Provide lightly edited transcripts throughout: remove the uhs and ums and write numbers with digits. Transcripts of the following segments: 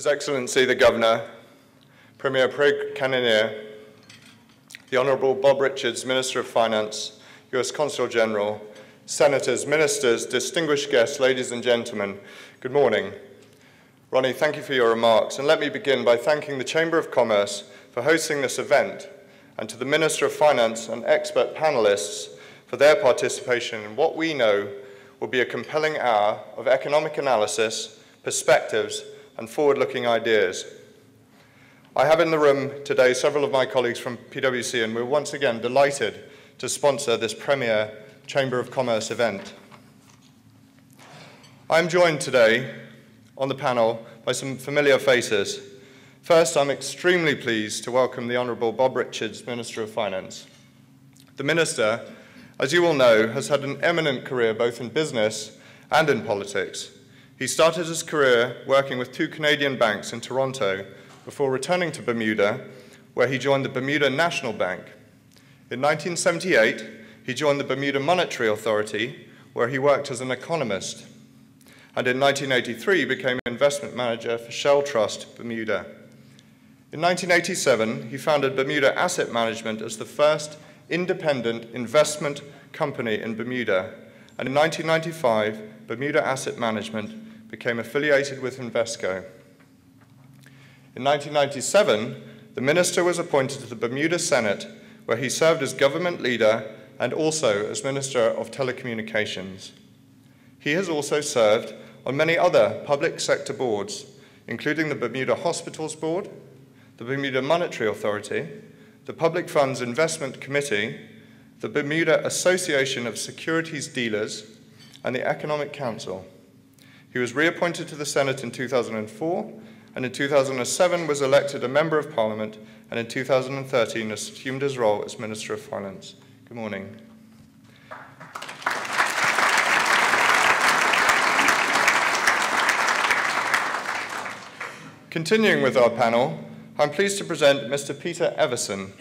His Excellency the Governor, Premier Craig Cannonier, the Honourable Bob Richards, Minister of Finance, US Consul General, Senators, Ministers, distinguished guests, ladies and gentlemen, good morning. Ronnie, thank you for your remarks, and let me begin by thanking the Chamber of Commerce for hosting this event, and to the Minister of Finance and expert panellists for their participation in what we know will be a compelling hour of economic analysis, perspectives, and forward-looking ideas. I have in the room today several of my colleagues from PwC, and we're once again delighted to sponsor this premier Chamber of Commerce event. I'm joined today on the panel by some familiar faces. First, I'm extremely pleased to welcome the Honourable Bob Richards, Minister of Finance. The Minister, as you all know, has had an eminent career both in business and in politics. He started his career working with two Canadian banks in Toronto before returning to Bermuda, where he joined the Bermuda National Bank. In 1978, he joined the Bermuda Monetary Authority, where he worked as an economist. And in 1983, became investment manager for Shell Trust Bermuda. In 1987, he founded Bermuda Asset Management as the first independent investment company in Bermuda. And in 1995, Bermuda Asset Management became affiliated with Invesco. In 1997, the minister was appointed to the Bermuda Senate, where he served as government leader and also as Minister of Telecommunications. He has also served on many other public sector boards, including the Bermuda Hospitals Board, the Bermuda Monetary Authority, the Public Funds Investment Committee, the Bermuda Association of Securities Dealers, and the Economic Council. He was reappointed to the Senate in 2004, and in 2007 was elected a Member of Parliament, and in 2013 assumed his role as Minister of Finance. Good morning. Continuing with our panel, I'm pleased to present Mr. Peter Everson.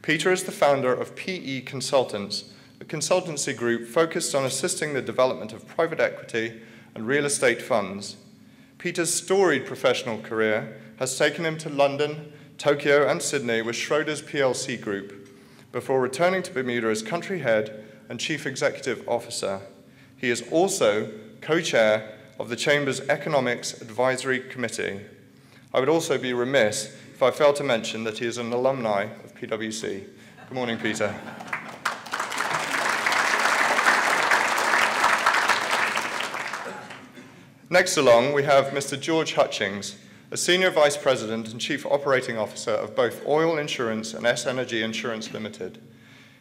Peter is the founder of PE Consultants, a consultancy group focused on assisting the development of private equity and real estate funds. Peter's storied professional career has taken him to London, Tokyo, and Sydney with Schroders plc Group, before returning to Bermuda as country head and chief executive officer. He is also co-chair of the Chamber's Economics Advisory Committee. I would also be remiss if I failed to mention that he is an alumni of PwC. Good morning, Peter. Next along, we have Mr. George Hutchings, a Senior Vice President and Chief Operating Officer of both Oil Insurance and S-Energy Insurance Limited.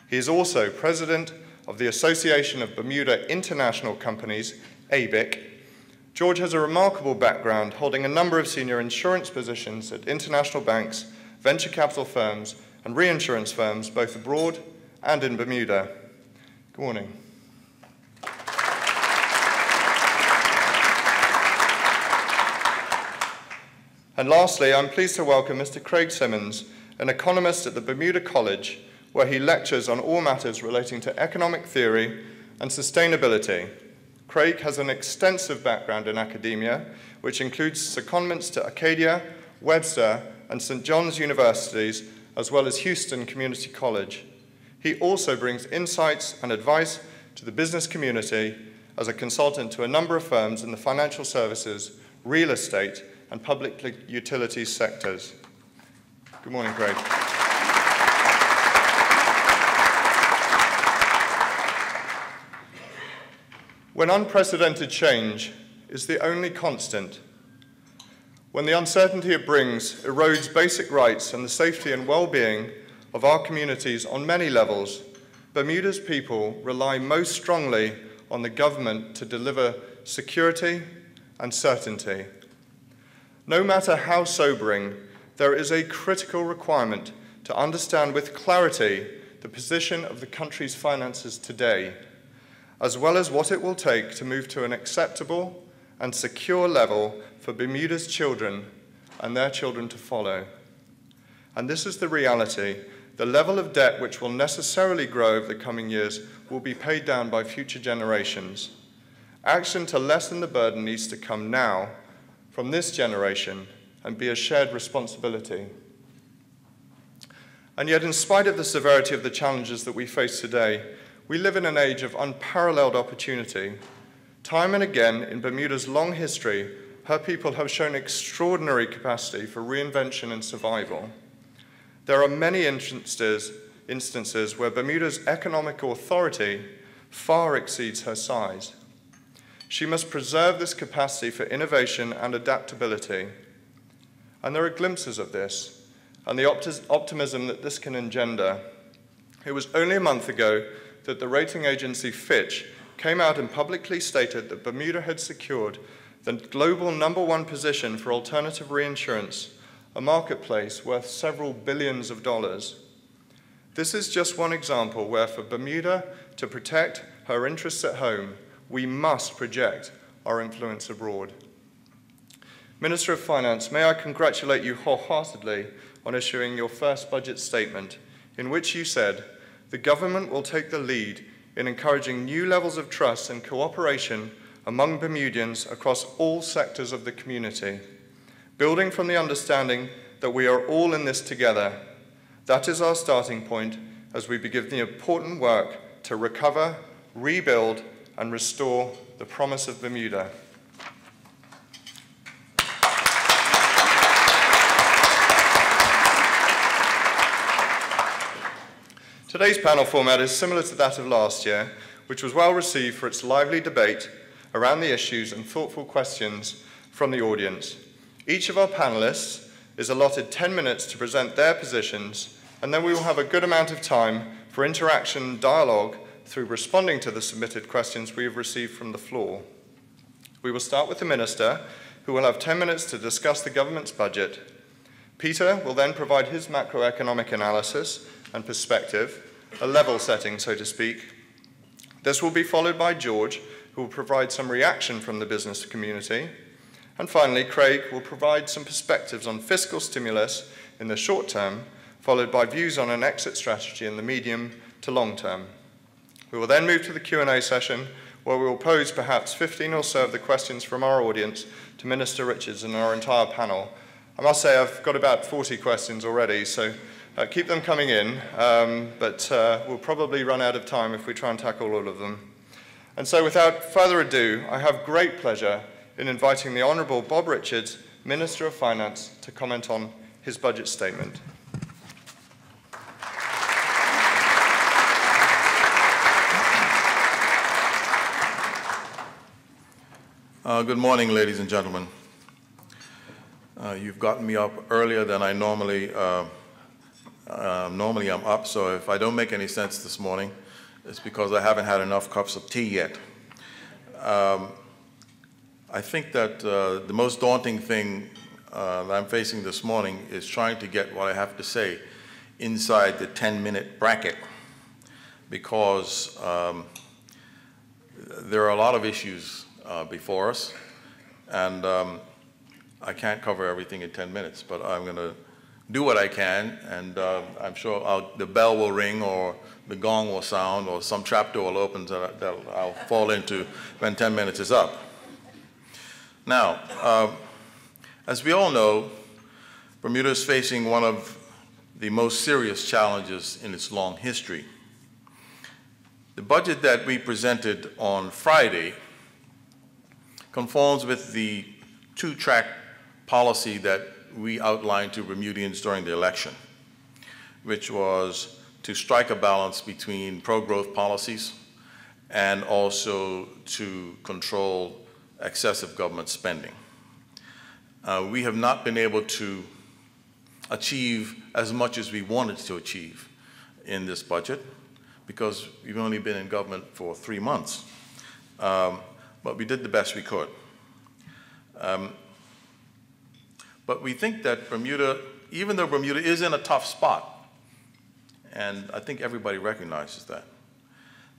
He is also President of the Association of Bermuda International Companies, ABIC. George has a remarkable background, holding a number of senior insurance positions at international banks, venture capital firms, and reinsurance firms, both abroad and in Bermuda. Good morning. And lastly, I'm pleased to welcome Mr. Craig Simmons, an economist at the Bermuda College, where he lectures on all matters relating to economic theory and sustainability. Craig has an extensive background in academia, which includes secondments to Acadia, Webster, and St. John's Universities, as well as Houston Community College. He also brings insights and advice to the business community as a consultant to a number of firms in the financial services, real estate, and public utilities sectors. Good morning, Craig. When unprecedented change is the only constant, when the uncertainty it brings erodes basic rights and the safety and well-being of our communities on many levels, Bermuda's people rely most strongly on the government to deliver security and certainty. No matter how sobering, there is a critical requirement to understand with clarity the position of the country's finances today, as well as what it will take to move to an acceptable and secure level for Bermuda's children and their children to follow. And this is the reality. The level of debt which will necessarily grow over the coming years will be paid down by future generations. Action to lessen the burden needs to come now from this generation and be a shared responsibility. And yet, in spite of the severity of the challenges that we face today, we live in an age of unparalleled opportunity. Time and again, in Bermuda's long history, her people have shown extraordinary capacity for reinvention and survival. There are many instances where Bermuda's economic authority far exceeds her size. She must preserve this capacity for innovation and adaptability. And there are glimpses of this, and the optimism that this can engender. It was only a month ago that the rating agency Fitch came out and publicly stated that Bermuda had secured the global #1 position for alternative reinsurance, a marketplace worth several billions of dollars. This is just one example where for Bermuda to protect her interests at home, we must project our influence abroad. Minister of Finance, may I congratulate you wholeheartedly on issuing your first budget statement, in which you said, the government will take the lead in encouraging new levels of trust and cooperation among Bermudians across all sectors of the community, building from the understanding that we are all in this together. That is our starting point as we begin the important work to recover, rebuild, and restore the promise of Bermuda. Today's panel format is similar to that of last year, which was well received for its lively debate around the issues and thoughtful questions from the audience. Each of our panelists is allotted 10 minutes to present their positions, and then we will have a good amount of time for interaction and dialogue through responding to the submitted questions we have received from the floor. We will start with the Minister, who will have 10 minutes to discuss the government's budget. Peter will then provide his macroeconomic analysis and perspective, a level setting, so to speak. This will be followed by George, who will provide some reaction from the business community. And finally, Craig will provide some perspectives on fiscal stimulus in the short term, followed by views on an exit strategy in the medium to long term. We will then move to the Q&A session, where we will pose perhaps 15 or so of the questions from our audience to Minister Richards and our entire panel. I must say I've got about 40 questions already, so keep them coming in, but we'll probably run out of time if we try and tackle all of them. And so without further ado, I have great pleasure in inviting the Honourable Bob Richards, Minister of Finance, to comment on his budget statement. Good morning, ladies and gentlemen. You've gotten me up earlier than I normally I'm up, so if I don't make any sense this morning, it's because I haven't had enough cups of tea yet. I think that the most daunting thing that I'm facing this morning is trying to get what I have to say inside the 10-minute bracket, because there are a lot of issues before us, and I can't cover everything in 10 minutes, but I'm going to do what I can, and I'm sure the bell will ring or the gong will sound or some trapdoor will open that I'll fall into when 10 minutes is up. Now, as we all know, Bermuda is facing one of the most serious challenges in its long history. The budget that we presented on Friday conforms with the two-track policy that we outlined to Bermudians during the election, which was to strike a balance between pro-growth policies and also to control excessive government spending. We have not been able to achieve as much as we wanted to achieve in this budget because we've only been in government for 3 months. But we did the best we could. But we think that Bermuda, even though Bermuda is in a tough spot, and I think everybody recognizes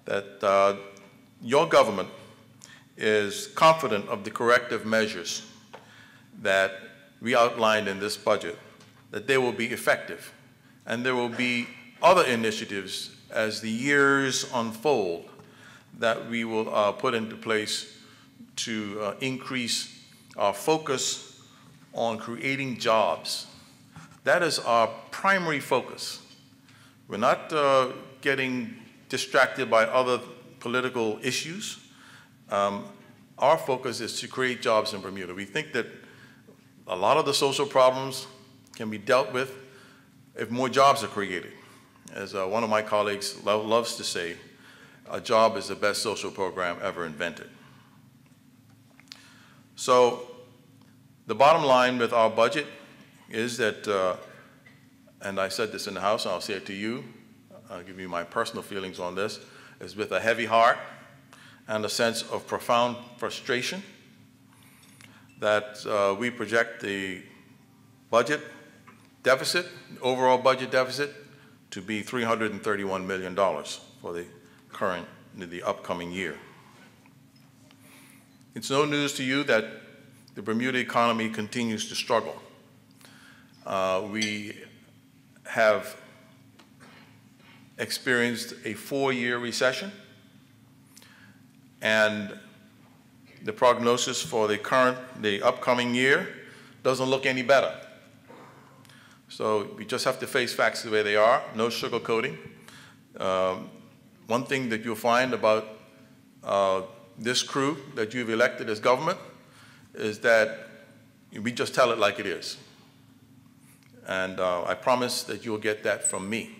that your government is confident of the corrective measures that we outlined in this budget, that they will be effective. And there will be other initiatives as the years unfold that we will put into place to increase our focus on creating jobs. That is our primary focus. We're not getting distracted by other political issues. Our focus is to create jobs in Bermuda. We think that a lot of the social problems can be dealt with if more jobs are created. As one of my colleagues loves to say, a job is the best social program ever invented. So the bottom line with our budget is that, and I said this in the House, and I'll say it to you, I'll give you my personal feelings on this, is with a heavy heart and a sense of profound frustration that we project the budget deficit, overall budget deficit, to be $331 million for the upcoming year. It's no news to you that the Bermuda economy continues to struggle. We have experienced a 4-year recession, and the prognosis for the upcoming year doesn't look any better. So we just have to face facts the way they are, no sugarcoating. One thing that you'll find about this crew that you've elected as government is that we just tell it like it is. And I promise that you'll get that from me.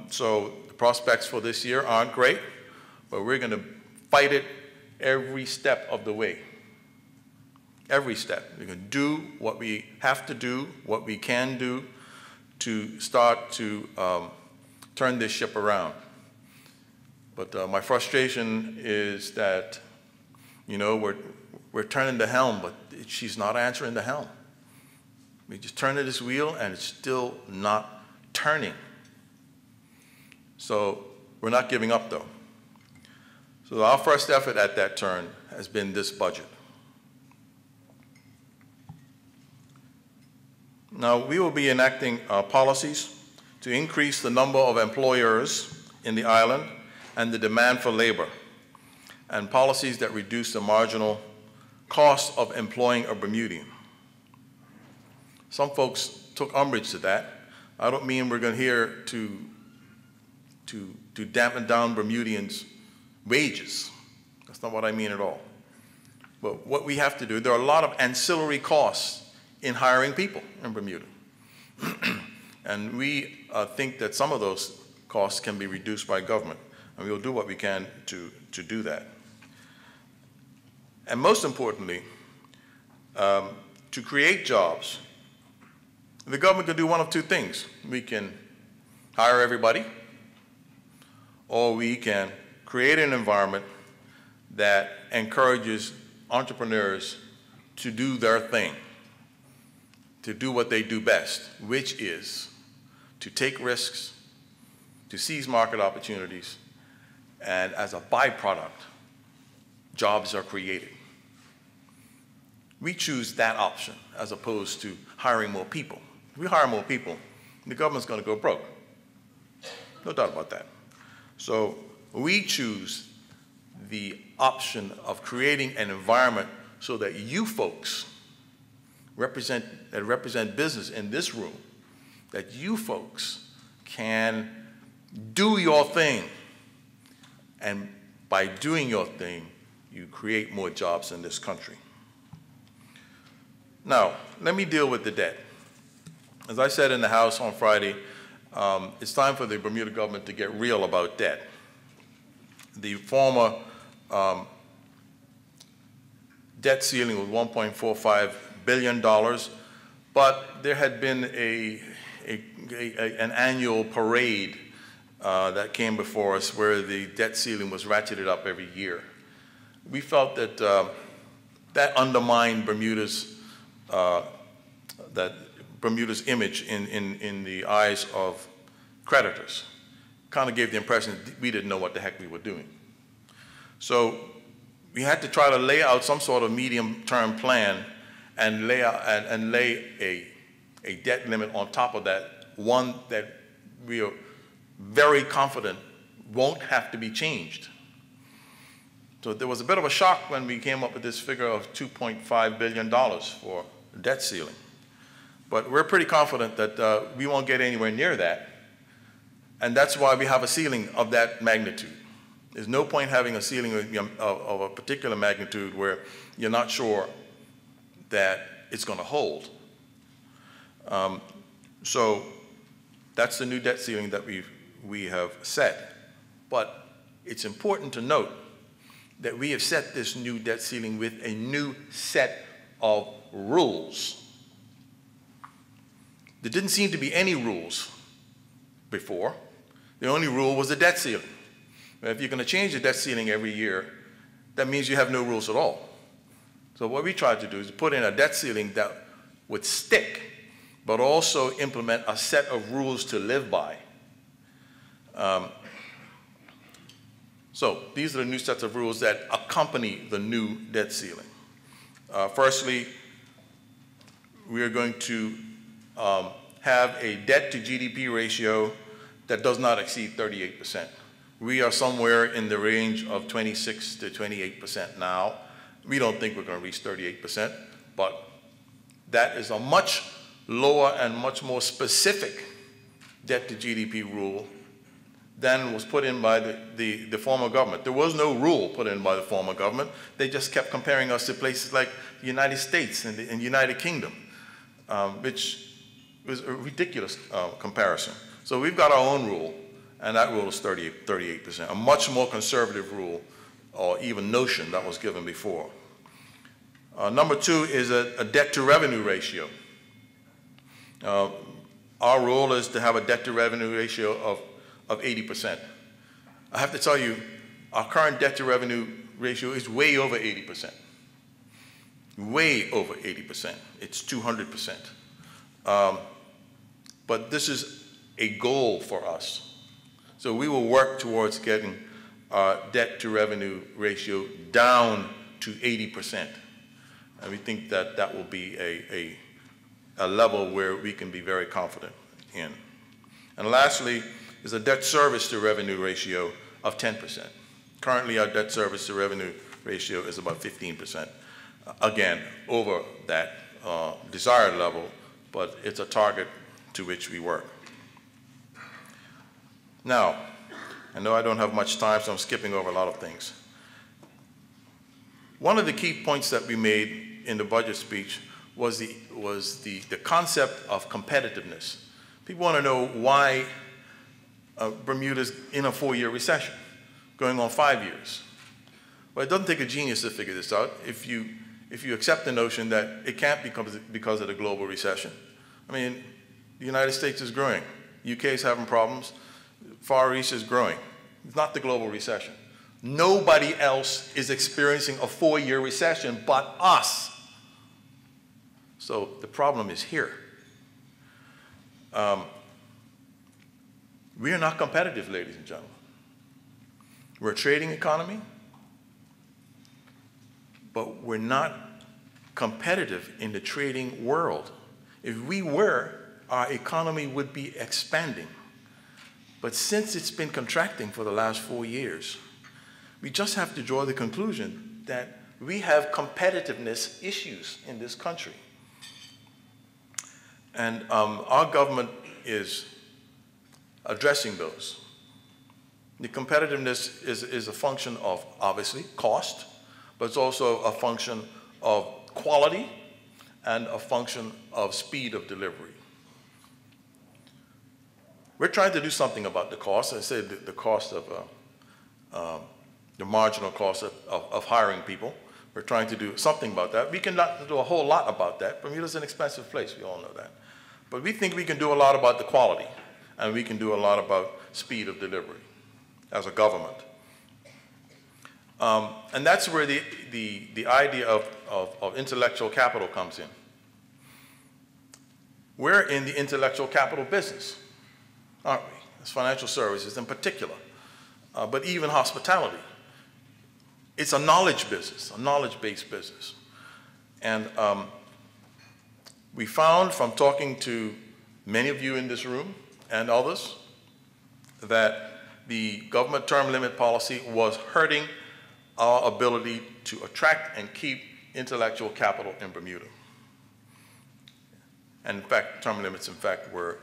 So the prospects for this year aren't great, but we're going to fight it every step of the way. Every step. We're going to do what we have to do, what we can do to start to turn this ship around. But my frustration is that, you know, we're turning the helm, but she's not answering the helm. We just turn this wheel and it's still not turning. So we're not giving up though. So our first effort at that turn has been this budget. Now we will be enacting policies to increase the number of employers in the island and the demand for labor, and policies that reduce the marginal cost of employing a Bermudian. Some folks took umbrage to that. I don't mean we're going here to dampen down Bermudians' wages. That's not what I mean at all. But what we have to do, there are a lot of ancillary costs in hiring people in Bermuda. And we think that some of those costs can be reduced by government, and we'll do what we can to do that. And most importantly, to create jobs, the government can do one of two things. We can hire everybody, or we can create an environment that encourages entrepreneurs to do their thing, to do what they do best, which is to take risks, to seize market opportunities, and as a byproduct, jobs are created. We choose that option as opposed to hiring more people. If we hire more people, the government's going to go broke. No doubt about that. So we choose the option of creating an environment so that you folks that represent business in this room, that you folks can do your thing. And by doing your thing, you create more jobs in this country. Now, let me deal with the debt. As I said in the House on Friday, it's time for the Bermuda government to get real about debt. The former debt ceiling was $1.45 billion, but there had been an annual parade that came before us where the debt ceiling was ratcheted up every year. We felt that that undermined Bermuda's image in the eyes of creditors. Kind of gave the impression that we didn't know what the heck we were doing. So we had to try to lay out some sort of medium-term plan and lay a debt limit on top of that, one that we are very confident won't have to be changed. So there was a bit of a shock when we came up with this figure of $2.5 billion for the debt ceiling. But we're pretty confident that we won't get anywhere near that. And that's why we have a ceiling of that magnitude. There's no point having a ceiling of a particular magnitude where you're not sure that it's going to hold. So that's the new debt ceiling that we have set. But it's important to note that we have set this new debt ceiling with a new set of rules. There didn't seem to be any rules before. The only rule was the debt ceiling. If you're going to change the debt ceiling every year, that means you have no rules at all. So what we tried to do is put in a debt ceiling that would stick, but also implement a set of rules to live by. So these are the new sets of rules that accompany the new debt ceiling. Firstly, we are going to have a debt to GDP ratio that does not exceed 38%. We are somewhere in the range of 26 to 28% now. We don't think we're going to reach 38%, but that is a much lower and much more specific debt to GDP rule than was put in by the former government. There was no rule put in by the former government. They just kept comparing us to places like the United States and the United Kingdom, which was a ridiculous comparison. So we've got our own rule, and that rule is 38%, a much more conservative rule or even notion that was given before. Number two is a debt to revenue ratio. Our rule is to have a debt to revenue ratio of 80%. I have to tell you, our current debt to revenue ratio is way over 80%. Way over 80%. It's 200%. But this is a goal for us. So we will work towards getting our debt to revenue ratio down to 80%. And we think that that will be a level where we can be very confident in. And lastly is a debt service to revenue ratio of 10%. Currently our debt service to revenue ratio is about 15%. Again, over that desired level, but it's a target to which we work. Now, I know I don't have much time, so I'm skipping over a lot of things. One of the key points that we made in the budget speech was the concept of competitiveness. People want to know why Bermuda's in a 4-year recession, going on 5 years. Well, it doesn't take a genius to figure this out if you accept the notion that it can't be because of the global recession. I mean, the United States is growing. UK is having problems. Far East is growing. It's not the global recession. Nobody else is experiencing a 4-year recession but us. So the problem is here. We are not competitive, ladies and gentlemen. We're a trading economy, but we're not competitive in the trading world. If we were, our economy would be expanding. But since it's been contracting for the last 4 years, we just have to draw the conclusion that we have competitiveness issues in this country. And our government is addressing those. The competitiveness is a function of, obviously, cost, but it's also a function of quality and a function of speed of delivery. We're trying to do something about the cost. I said the cost of, the marginal cost of hiring people. We're trying to do something about that. We cannot do a whole lot about that. Bermuda's an expensive place, we all know that. But we think we can do a lot about the quality, and we can do a lot about speed of delivery as a government. And that's where the idea of intellectual capital comes in. We're in the intellectual capital business, aren't we? As financial services in particular, but even hospitality. It's a knowledge business, a knowledge-based business. And we found from talking to many of you in this room and others that the government term limit policy was hurting our ability to attract and keep intellectual capital in Bermuda. And in fact, term limits, in fact, were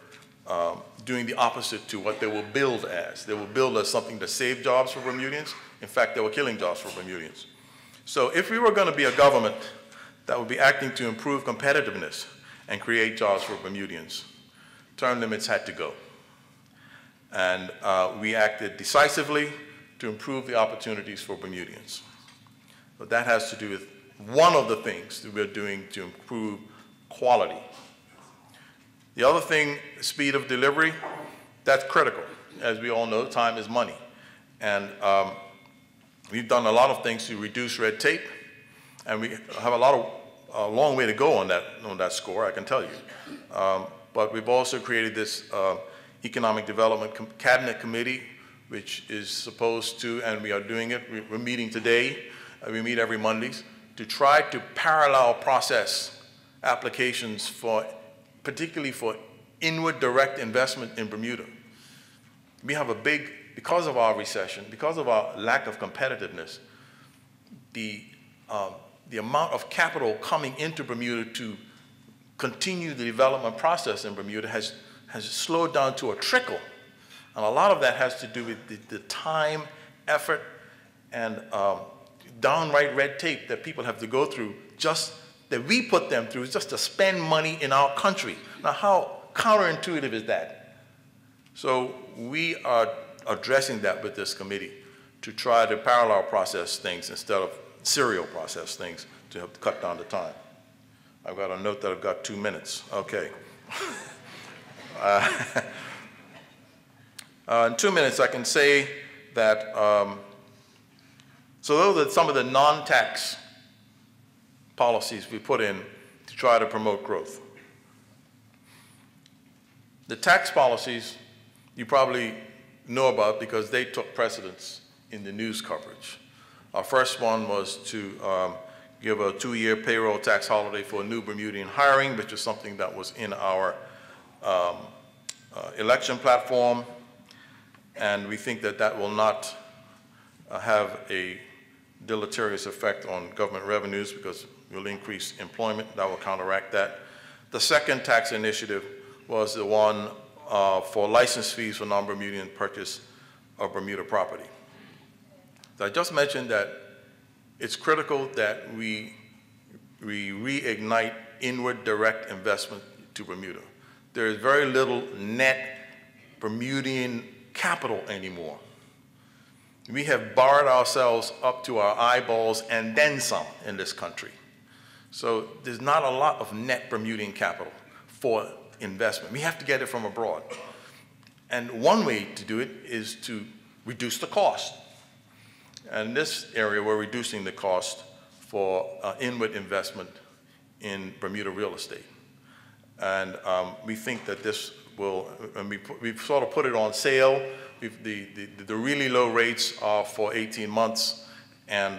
doing the opposite to what they were billed as. They were billed as something to save jobs for Bermudians. In fact, they were killing jobs for Bermudians. So if we were going to be a government that would be acting to improve competitiveness and create jobs for Bermudians, term limits had to go. And we acted decisively to improve the opportunities for Bermudians. But that has to do with one of the things that we're doing to improve quality. The other thing, speed of delivery, that's critical. As we all know, time is money. And we've done a lot of things to reduce red tape, and we have a long way to go on that score, I can tell you. But we've also created this Economic Development Cabinet Committee, which is supposed to, and we are doing it, we're meeting today, we meet every Mondays, to try to parallel process applications for, particularly for inward direct investment in Bermuda. We have a big, because of our recession, because of our lack of competitiveness, the amount of capital coming into Bermuda to continue the development process in Bermuda has slowed down to a trickle. And a lot of that has to do with the time, effort, and downright red tape that people have to go through, just that we put them through, just to spend money in our country. Now, how counterintuitive is that? So we are addressing that with this committee to try to parallel process things instead of serial process things to help cut down the time. I've got a note that I've got 2 minutes. Okay. In 2 minutes, I can say that, so those are some of the non-tax policies we put in to try to promote growth. The tax policies you probably know about because they took precedence in the news coverage. Our first one was to give a 2-year payroll tax holiday for new Bermudian hiring, which is something that was in our election platform. And we think that that will not have a deleterious effect on government revenues because it will increase employment. That will counteract that. The second tax initiative was the one for license fees for non-Bermudian purchase of Bermuda property. So I just mentioned that it's critical that we reignite inward direct investment to Bermuda. There is very little net Bermudian capital anymore. We have borrowed ourselves up to our eyeballs and then some in this country. So there's not a lot of net Bermudian capital for investment. We have to get it from abroad. And one way to do it is to reduce the cost. And in this area, we're reducing the cost for inward investment in Bermuda real estate. And we think that this will, and we've sort of put it on sale. The really low rates are for 18 months, and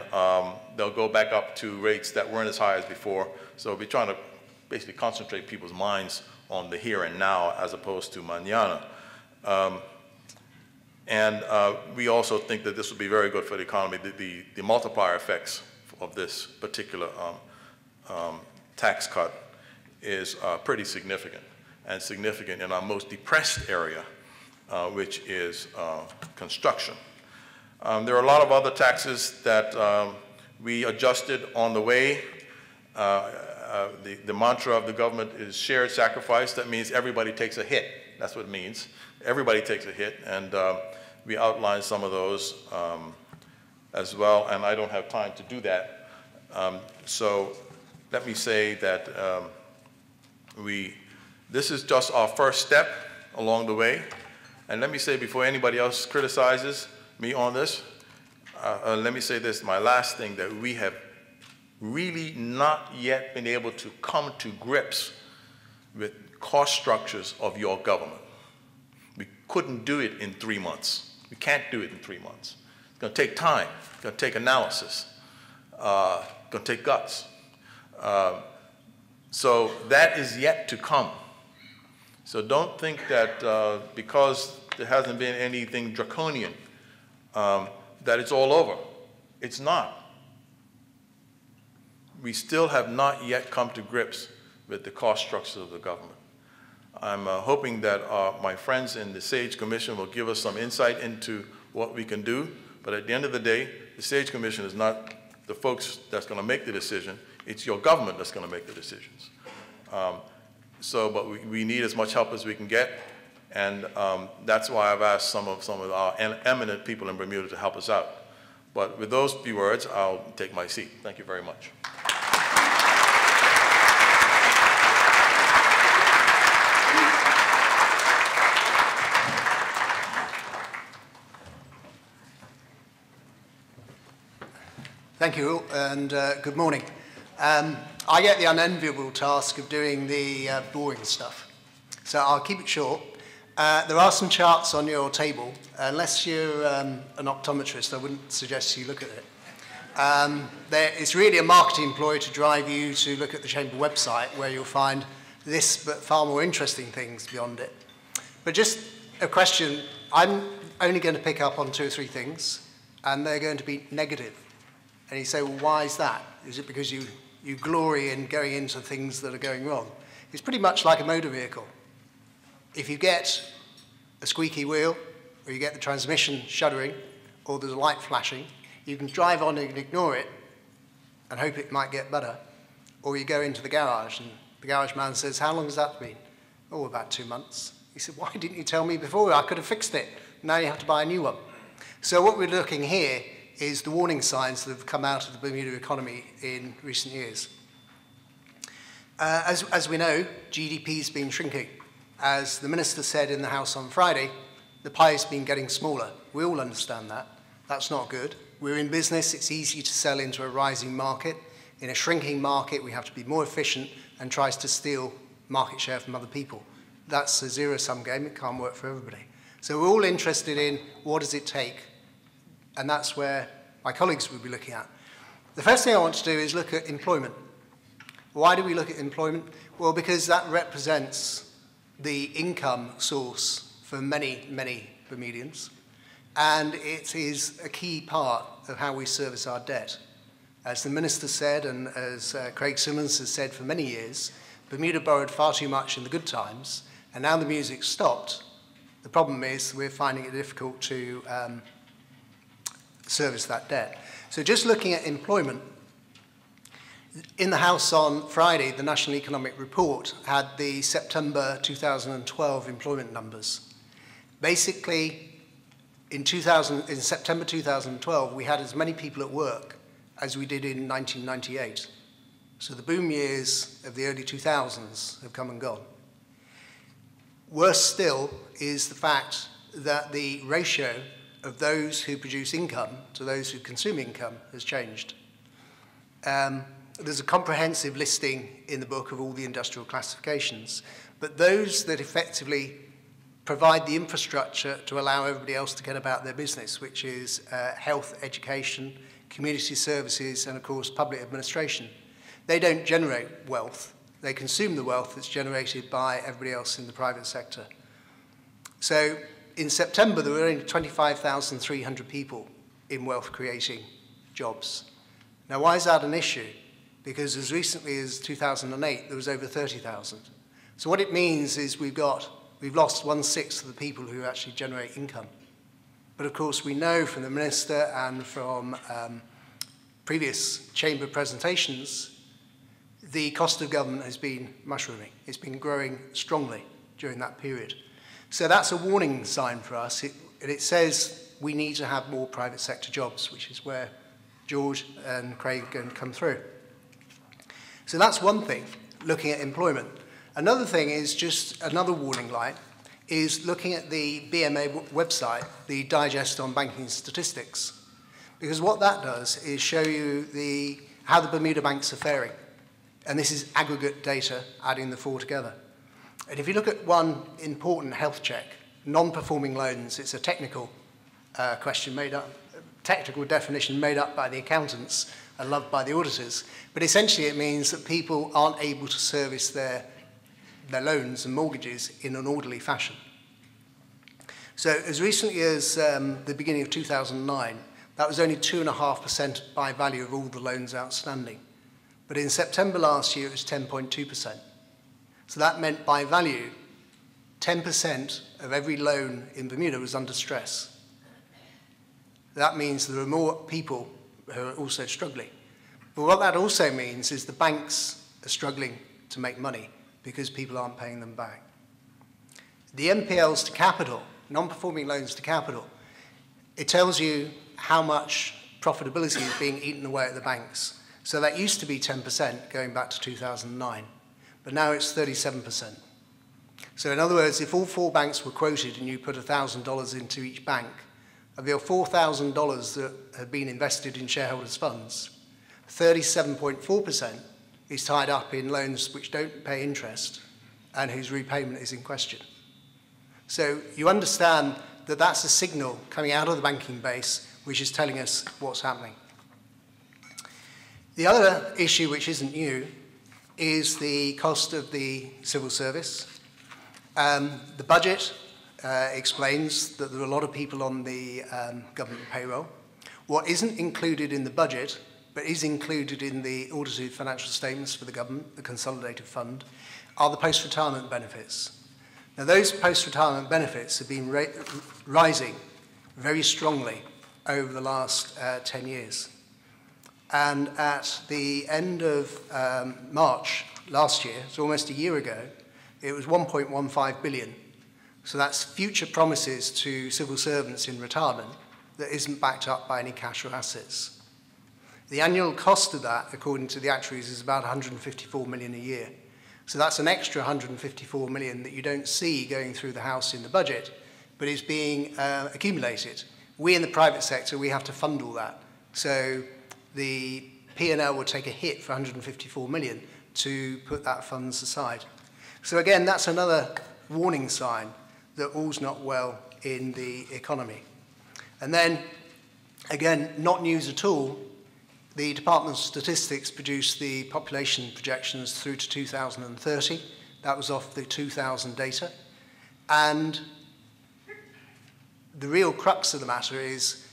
they'll go back up to rates that weren't as high as before. So we're trying to basically concentrate people's minds on the here and now as opposed to mañana. We also think that this will be very good for the economy. The multiplier effects of this particular tax cut is pretty significant, and significant in our most depressed area, which is construction. There are a lot of other taxes that we adjusted on the way. The mantra of the government is shared sacrifice. That means everybody takes a hit. That's what it means. Everybody takes a hit, and we outlined some of those as well, and I don't have time to do that. So let me say that this is just our first step along the way. And let me say, before anybody else criticizes me on this, let me say this, my last thing, that we have really not yet been able to come to grips with cost structures of your government. We couldn't do it in 3 months. We can't do it in 3 months. It's going to take time. It's going to take analysis. It's going to take guts. So that is yet to come. So don't think that because there hasn't been anything draconian, that it's all over. It's not. We still have not yet come to grips with the cost structure of the government. I'm hoping that my friends in the SAGE Commission will give us some insight into what we can do, but at the end of the day, the SAGE Commission is not the folks that's going to make the decision. It's your government that's going to make the decisions. But we need as much help as we can get, and that's why I've asked some of our eminent people in Bermuda to help us out. But with those few words, I'll take my seat. Thank you very much. Thank you, and good morning. I get the unenviable task of doing the boring stuff, so I'll keep it short. There are some charts on your table. Unless you're an optometrist, I wouldn't suggest you look at it. It's really a marketing ploy to drive you to look at the Chamber website, where you'll find this but far more interesting things beyond it. But just a question, I'm only going to pick up on 2 or 3 things, and they're going to be negative. And you say, well, why is that? Is it because you glory in going into things that are going wrong? It's pretty much like a motor vehicle. If you get a squeaky wheel, or you get the transmission shuddering, or there's a light flashing, you can drive on and ignore it and hope it might get better. Or you go into the garage, and the garage man says, how long has that been? Oh, about 2 months. He said, why didn't you tell me before? I could have fixed it. Now you have to buy a new one. So what we're looking here is the warning signs that have come out of the Bermuda economy in recent years. As we know, GDP's been shrinking. As the Minister said in the House on Friday, the pie's been getting smaller. We all understand that. That's not good. We're in business. It's easy to sell into a rising market. In a shrinking market, we have to be more efficient and tries to steal market share from other people. That's a zero-sum game. It can't work for everybody. So we're all interested in what does it take, and that's where my colleagues will be looking at. The first thing I want to do is look at employment. Why do we look at employment? Well, because that represents the income source for many, many Bermudians, and it is a key part of how we service our debt. As the Minister said, and as Craig Simmons has said for many years, Bermuda borrowed far too much in the good times, and now the music's stopped. The problem is we're finding it difficult to service that debt. So just looking at employment, in the House on Friday, the National Economic Report had the September 2012 employment numbers. Basically, in September 2012, we had as many people at work as we did in 1998. So the boom years of the early 2000s have come and gone. Worse still is the fact that the ratio of those who produce income to those who consume income has changed. There's a comprehensive listing in the book of all the industrial classifications, but those that effectively provide the infrastructure to allow everybody else to get about their business, which is health, education, community services, and of course public administration, they don't generate wealth. They consume the wealth that's generated by everybody else in the private sector. So in September, there were only 25,300 people in wealth-creating jobs. Now, why is that an issue? Because as recently as 2008, there was over 30,000. So what it means is we've lost 1/6 of the people who actually generate income. But of course, we know from the Minister and from previous Chamber presentations, the cost of government has been mushrooming. It's been growing strongly during that period. So that's a warning sign for us. It says we need to have more private sector jobs, which is where George and Craig are going to come through. So that's one thing, looking at employment. Another thing is just another warning light, is looking at the BMA website, the Digest on Banking Statistics. Because what that does is show you how the Bermuda banks are faring. And this is aggregate data, adding the 4 together. And if you look at one important health check, non-performing loans, it's a technical question technical definition made up by the accountants and loved by the auditors. But essentially it means that people aren't able to service their loans and mortgages in an orderly fashion. So as recently as the beginning of 2009, that was only 2.5% by value of all the loans outstanding. But in September last year, it was 10.2%. So that meant by value, 10% of every loan in Bermuda was under stress. That means there are more people who are also struggling. But what that also means is the banks are struggling to make money because people aren't paying them back. The NPLs to capital, non-performing loans to capital, it tells you how much profitability is being eaten away at the banks. So that used to be 10% going back to 2009, but now it's 37%. So in other words, if all 4 banks were quoted and you put $1,000 into each bank, of your $4,000 that have been invested in shareholders' funds, 37.4% is tied up in loans which don't pay interest and whose repayment is in question. So you understand that that's a signal coming out of the banking base which is telling us what's happening. The other issue, which isn't new, is the cost of the civil service. The budget explains that there are a lot of people on the government payroll. What isn't included in the budget, but is included in the audited financial statements for the government, the consolidated fund, are the post-retirement benefits. Now, those post-retirement benefits have been rising very strongly over the last 10 years. And at the end of March last year, so almost a year ago, it was 1.15 billion. So that's future promises to civil servants in retirement that isn't backed up by any cash or assets. The annual cost of that, according to the actuaries, is about 154 million a year. So that's an extra 154 million that you don't see going through the house in the budget, but is being accumulated. We in the private sector, we have to fund all that. So the P&L will take a hit for 154 million to put that funds aside. So again, that's another warning sign that all's not well in the economy. And then, again, not news at all, the Department of Statistics produced the population projections through to 2030. That was off the 2000 data. And the real crux of the matter is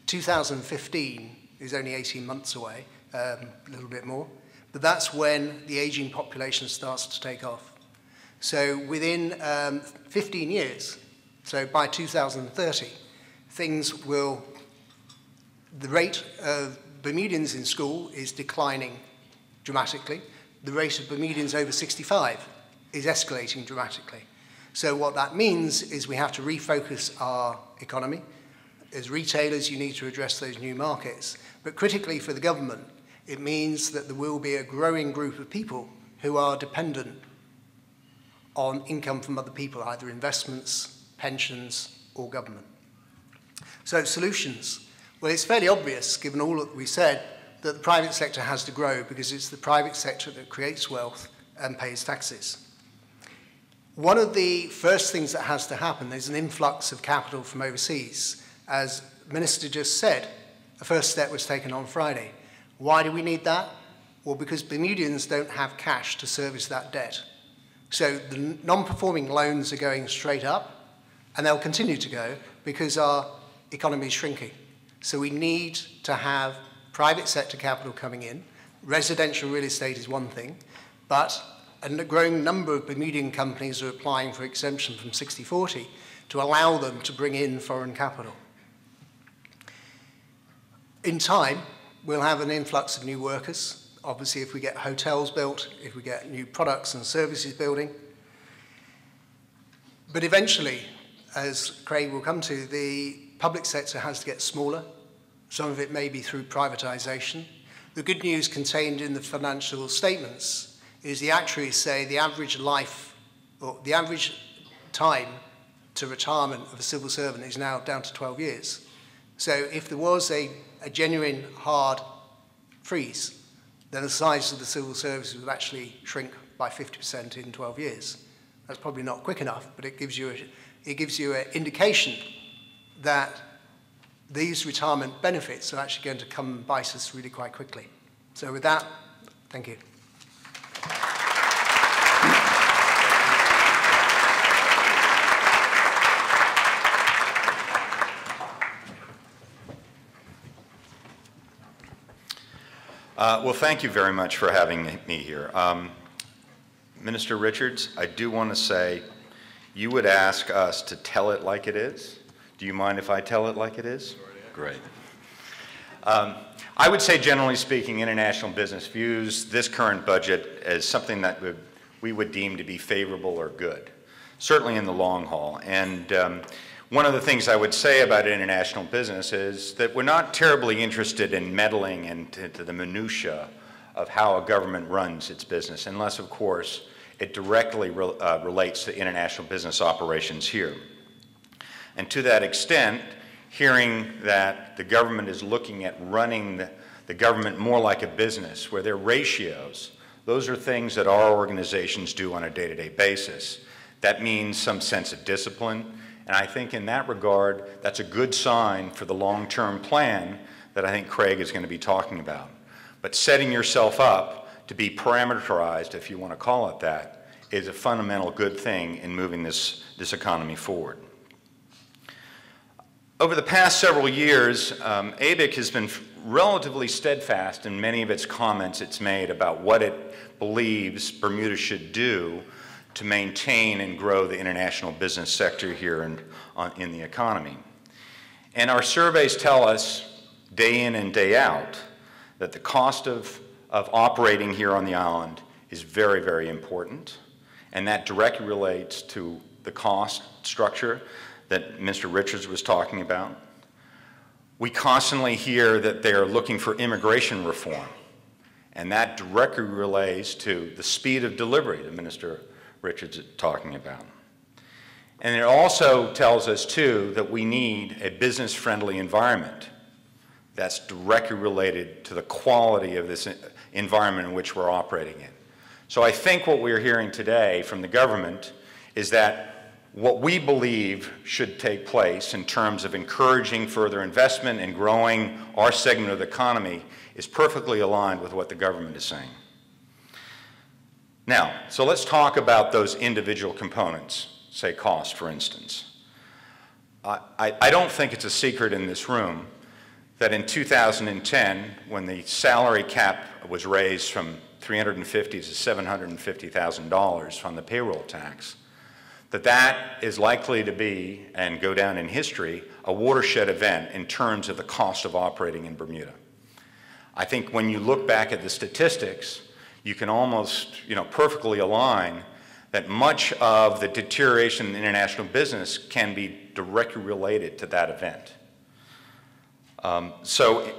2015 is only 18 months away, a little bit more, but that's when the aging population starts to take off. So within 15 years, so by 2030, the rate of Bermudians in school is declining dramatically. The rate of Bermudians over 65 is escalating dramatically. So what that means is we have to refocus our economy. As retailers, you need to address those new markets. But critically for the government, it means that there will be a growing group of people who are dependent on income from other people, either investments, pensions, or government. So solutions. Well, it's fairly obvious, given all that we said, that the private sector has to grow because it's the private sector that creates wealth and pays taxes. One of the first things that has to happen is an influx of capital from overseas. As the Minister just said, the first step was taken on Friday. Why do we need that? Well, because Bermudians don't have cash to service that debt. So the non-performing loans are going straight up, and they'll continue to go because our economy is shrinking. So we need to have private sector capital coming in. Residential real estate is one thing, but a growing number of Bermudian companies are applying for exemption from 60/40 to allow them to bring in foreign capital. In time, we'll have an influx of new workers. Obviously, if we get hotels built, if we get new products and services building. But eventually, as Craig will come to, the public sector has to get smaller. Some of it may be through privatization. The good news contained in the financial statements is the actuaries say the average life, or the average time to retirement of a civil servant is now down to 12 years. So if there was a genuine hard freeze, then the size of the civil service would actually shrink by 50% in 12 years. That's probably not quick enough, but it gives you an indication that these retirement benefits are actually going to come and bite us really quite quickly. So with that, thank you. Well, thank you very much for having me here. Minister Richards, I do want to say you would ask us to tell it like it is. Do you mind if I tell it like it is? Great. I would say, generally speaking, international business views this current budget as something that we would deem to be favorable or good, certainly in the long haul. And one of the things I would say about international business is that we're not terribly interested in meddling into the minutiae of how a government runs its business, unless, of course, it directly relates to international business operations here. And to that extent, hearing that the government is looking at running the government more like a business, where their ratios, those are things that our organizations do on a day-to-day basis. That means some sense of discipline, and I think in that regard, that's a good sign for the long-term plan that I think Craig is going to be talking about. But setting yourself up to be parameterized, if you want to call it that, is a fundamental good thing in moving this economy forward. Over the past several years, ABIC has been relatively steadfast in many of its comments it's made about what it believes Bermuda should do to maintain and grow the international business sector here in the economy. And our surveys tell us, day in and day out, that the cost of operating here on the island is very, very important, and that directly relates to the cost structure that Mr. Richards was talking about. We constantly hear that they're looking for immigration reform, and that directly relates to the speed of delivery that Minister Richards is talking about. And it also tells us, too, that we need a business-friendly environment that's directly related to the quality of this environment in which we're operating in. So I think what we're hearing today from the government is that what we believe should take place in terms of encouraging further investment and growing our segment of the economy is perfectly aligned with what the government is saying. Now, so let's talk about those individual components, say cost, for instance. I don't think it's a secret in this room that in 2010, when the salary cap was raised from $350,000 to $750,000 from the payroll tax, that is likely to be, and go down in history, a watershed event in terms of the cost of operating in Bermuda. I think when you look back at the statistics, you can almost, perfectly align that much of the deterioration in international business can be directly related to that event. So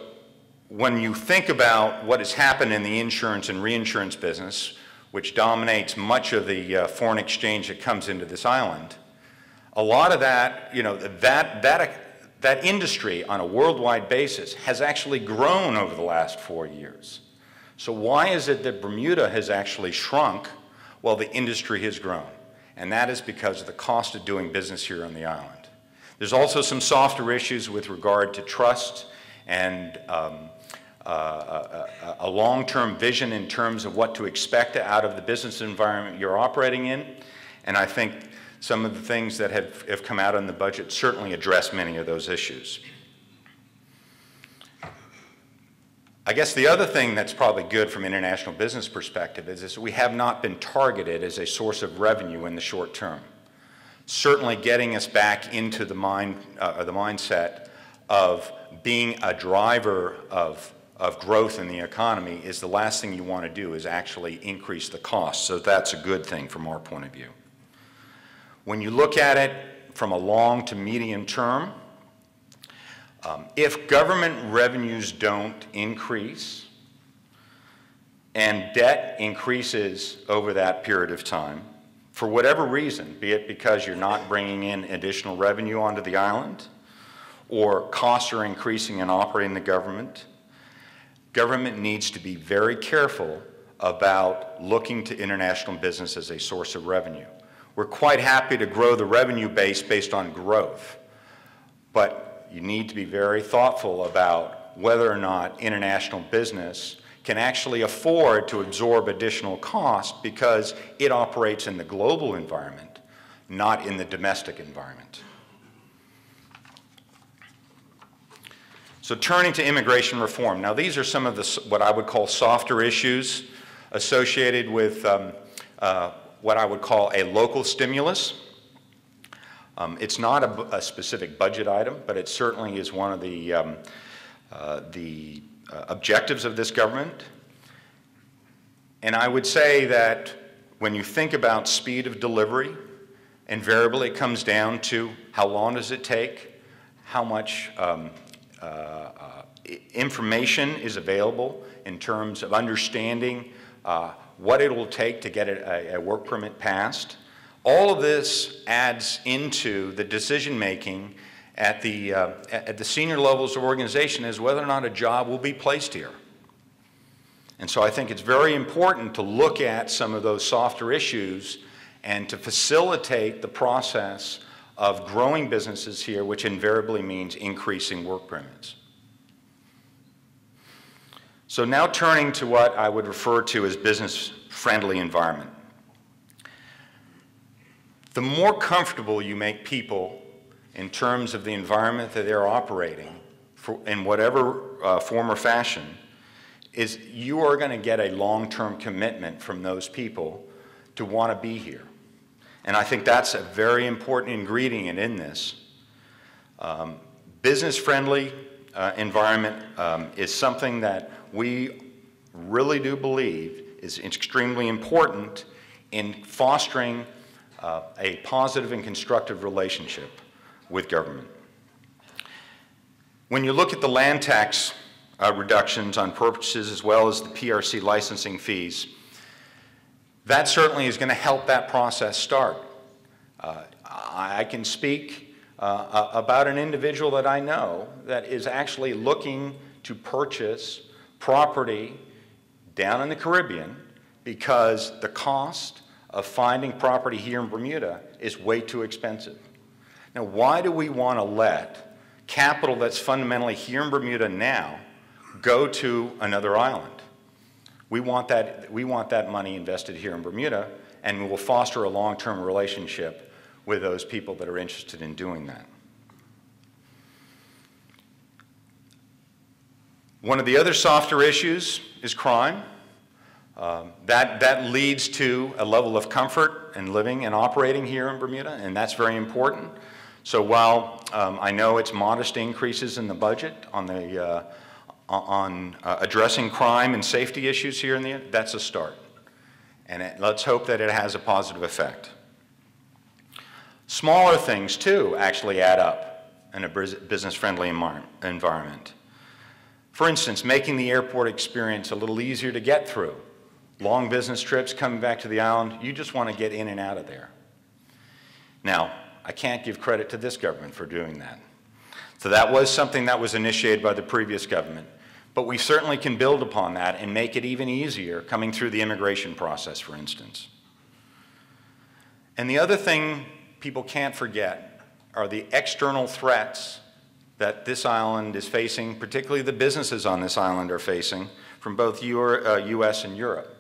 when you think about what has happened in the insurance and reinsurance business, which dominates much of the foreign exchange that comes into this island, a lot of that, that industry on a worldwide basis has actually grown over the last 4 years. So why is it that Bermuda has actually shrunk while the industry has grown? And that is because of the cost of doing business here on the island. There's also some softer issues with regard to trust and a long-term vision in terms of what to expect out of the business environment you're operating in. And I think some of the things that have come out in the budget certainly address many of those issues. I guess the other thing that's probably good from an international business perspective is we have not been targeted as a source of revenue in the short term. Certainly getting us back into the mindset of being a driver of growth in the economy is the last thing you want to do, is actually increase the cost. So that's a good thing from our point of view. When you look at it from a long to medium term, if government revenues don't increase and debt increases over that period of time, for whatever reason, be it because you're not bringing in additional revenue onto the island, or costs are increasing in operating the government needs to be very careful about looking to international business as a source of revenue. We're quite happy to grow the revenue base based on growth, but you need to be very thoughtful about whether or not international business can actually afford to absorb additional cost because it operates in the global environment, not in the domestic environment. So turning to immigration reform. Now these are some of the, what I would call softer issues associated with what I would call a local stimulus. It's not a specific budget item, but it certainly is one of the objectives of this government. And I would say that when you think about speed of delivery, invariably it comes down to how long does it take, how much information is available in terms of understanding what it will take to get a work permit passed. All of this adds into the decision-making at the senior levels of organization as whether or not a job will be placed here. And so I think it's very important to look at some of those softer issues and to facilitate the process of growing businesses here, which invariably means increasing work permits. So now turning to what I would refer to as business-friendly environment. The more comfortable you make people in terms of the environment that they're operating in whatever form or fashion, is you are going to get a long-term commitment from those people to want to be here. And I think that's a very important ingredient in this. Business-friendly environment is something that we really do believe is extremely important in fostering a positive and constructive relationship with government. When you look at the land tax reductions on purchases as well as the PRC licensing fees, that certainly is going to help that process start. I can speak about an individual that I know that is actually looking to purchase property down in the Caribbean because the cost of finding property here in Bermuda is way too expensive. Now, why do we want to let capital that's fundamentally here in Bermuda now go to another island? We want that money invested here in Bermuda, and we will foster a long-term relationship with those people that are interested in doing that. One of the other softer issues is crime. That leads to a level of comfort in living and operating here in Bermuda, and that's very important. So while I know it's modest increases in the budget on addressing crime and safety issues here in that's a start. And let's hope that it has a positive effect. Smaller things, too, actually add up in a business-friendly environment. For instance, making the airport experience a little easier to get through. Long business trips coming back to the island, you just want to get in and out of there. Now, I can't give credit to this government for doing that. So that was something that was initiated by the previous government. But we certainly can build upon that and make it even easier coming through the immigration process, for instance. And the other thing people can't forget are the external threats that this island is facing, particularly the businesses on this island are facing, from both US and Europe.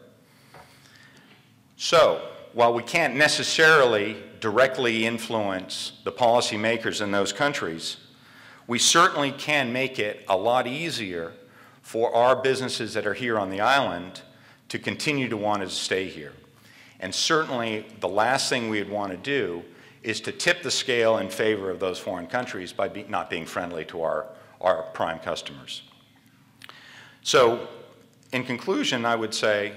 So, while we can't necessarily directly influence the policymakers in those countries, we certainly can make it a lot easier for our businesses that are here on the island to continue to want to stay here. And certainly the last thing we'd want to do is to tip the scale in favor of those foreign countries by not being friendly to our prime customers. So, in conclusion, I would say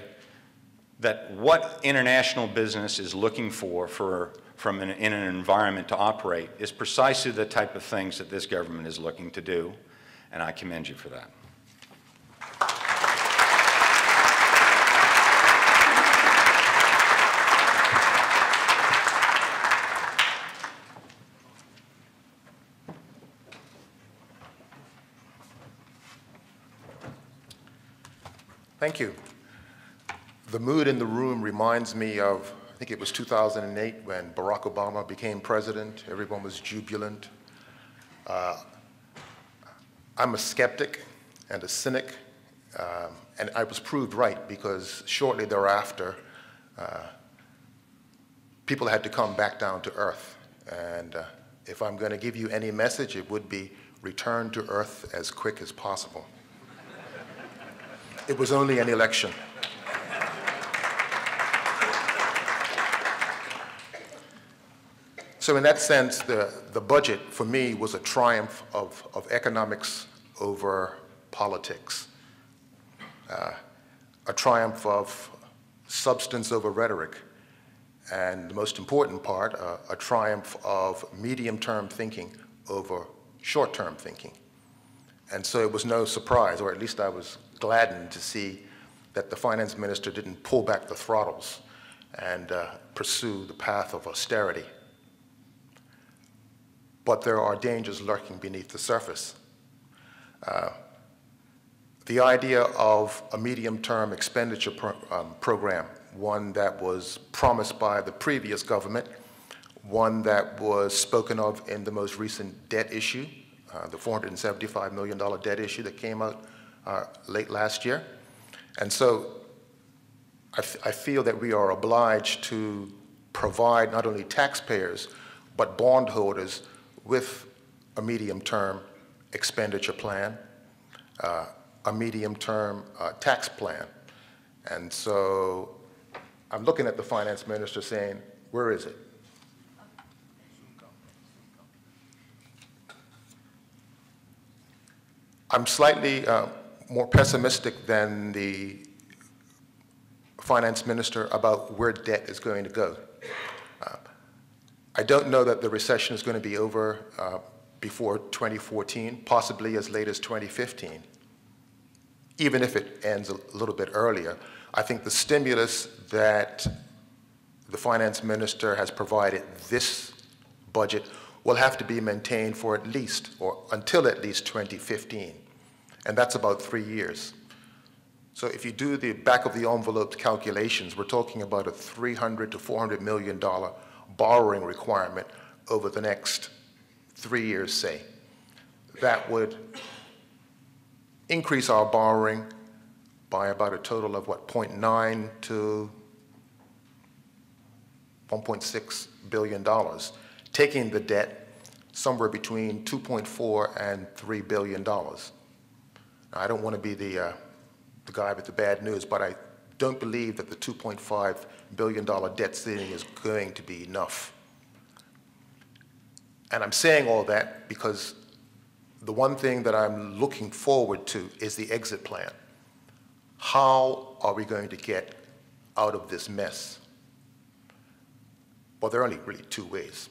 that what international business is looking for in an environment to operate is precisely the type of things that this government is looking to do, and I commend you for that. Thank you. The mood in the room reminds me of, I think it was 2008 when Barack Obama became president. Everyone was jubilant. I'm a skeptic and a cynic, and I was proved right because shortly thereafter, people had to come back down to earth. And if I'm going to give you any message, it would be return to earth as quick as possible. It was only an election. So in that sense, the budget for me was a triumph of economics over politics, a triumph of substance over rhetoric, and the most important part, a triumph of medium-term thinking over short-term thinking. And so it was no surprise, or at least I was gladdened to see that the finance minister didn't pull back the throttles and pursue the path of austerity. But there are dangers lurking beneath the surface. The idea of a medium-term expenditure program, one that was promised by the previous government, one that was spoken of in the most recent debt issue, the $475 million debt issue that came out late last year. And so I feel that we are obliged to provide not only taxpayers, but bondholders with a medium-term expenditure plan, a medium-term tax plan. And so I'm looking at the finance minister saying, where is it? I'm slightly more pessimistic than the finance minister about where debt is going to go. I don't know that the recession is going to be over before 2014, possibly as late as 2015. Even if it ends a little bit earlier, I think the stimulus that the finance minister has provided this budget will have to be maintained for at least, or until at least 2015. And that's about 3 years. So if you do the back of the envelope calculations, we're talking about a $300 to $400 million borrowing requirement over the next 3 years, say. That would increase our borrowing by about a total of, what, 0.9 to $1.6 billion, taking the debt somewhere between 2.4 and $3 billion. Now, I don't want to be the guy with the bad news, but I don't believe that the $2.5 billion debt ceiling is going to be enough. And I'm saying all that because the one thing that I'm looking forward to is the exit plan. How are we going to get out of this mess? Well, there are only really two ways.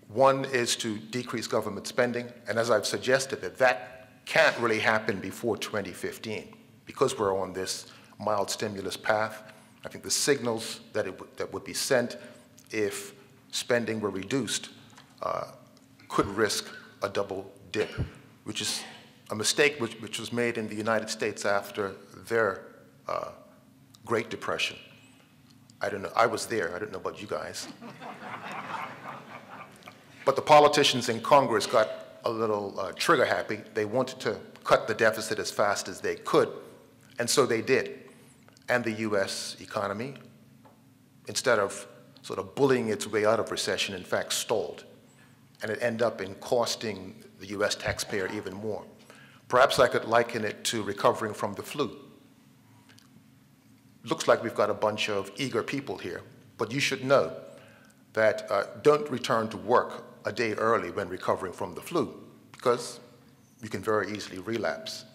One is to decrease government spending, and as I've suggested, that can't really happen before 2015 because we're on this mild stimulus path. I think the signals that would be sent if spending were reduced could risk a double dip, which is a mistake which was made in the United States after their Great Depression. I don't know, I was there, I don't know about you guys. But the politicians in Congress got a little trigger happy. They wanted to cut the deficit as fast as they could, and so they did. And the US economy, instead of sort of bullying its way out of recession, in fact stalled. And it ended up in costing the US taxpayer even more. Perhaps I could liken it to recovering from the flu. Looks like we've got a bunch of eager people here, but you should know that don't return to work a day early when recovering from the flu, because you can very easily relapse.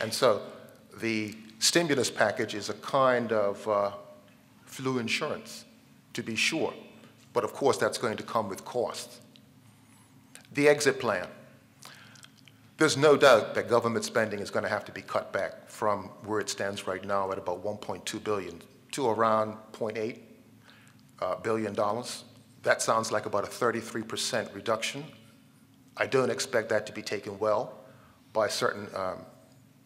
And so the stimulus package is a kind of flu insurance, to be sure, but of course that's going to come with costs. The exit plan. There's no doubt that government spending is going to have to be cut back from where it stands right now at about $1.2 billion to around $0.8 billion. That sounds like about a 33% reduction. I don't expect that to be taken well by certain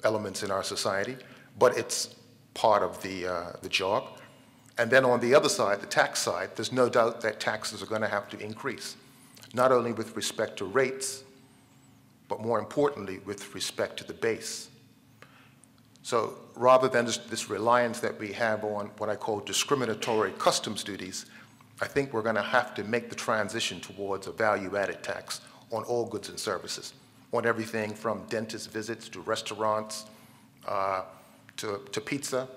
elements in our society, but it's part of the job. And then on the other side, the tax side, there's no doubt that taxes are going to have to increase, not only with respect to rates, but more importantly, with respect to the base. So rather than this reliance that we have on what I call discriminatory customs duties, I think we're going to have to make the transition towards a value-added tax on all goods and services. on everything from dentist visits to restaurants to pizza.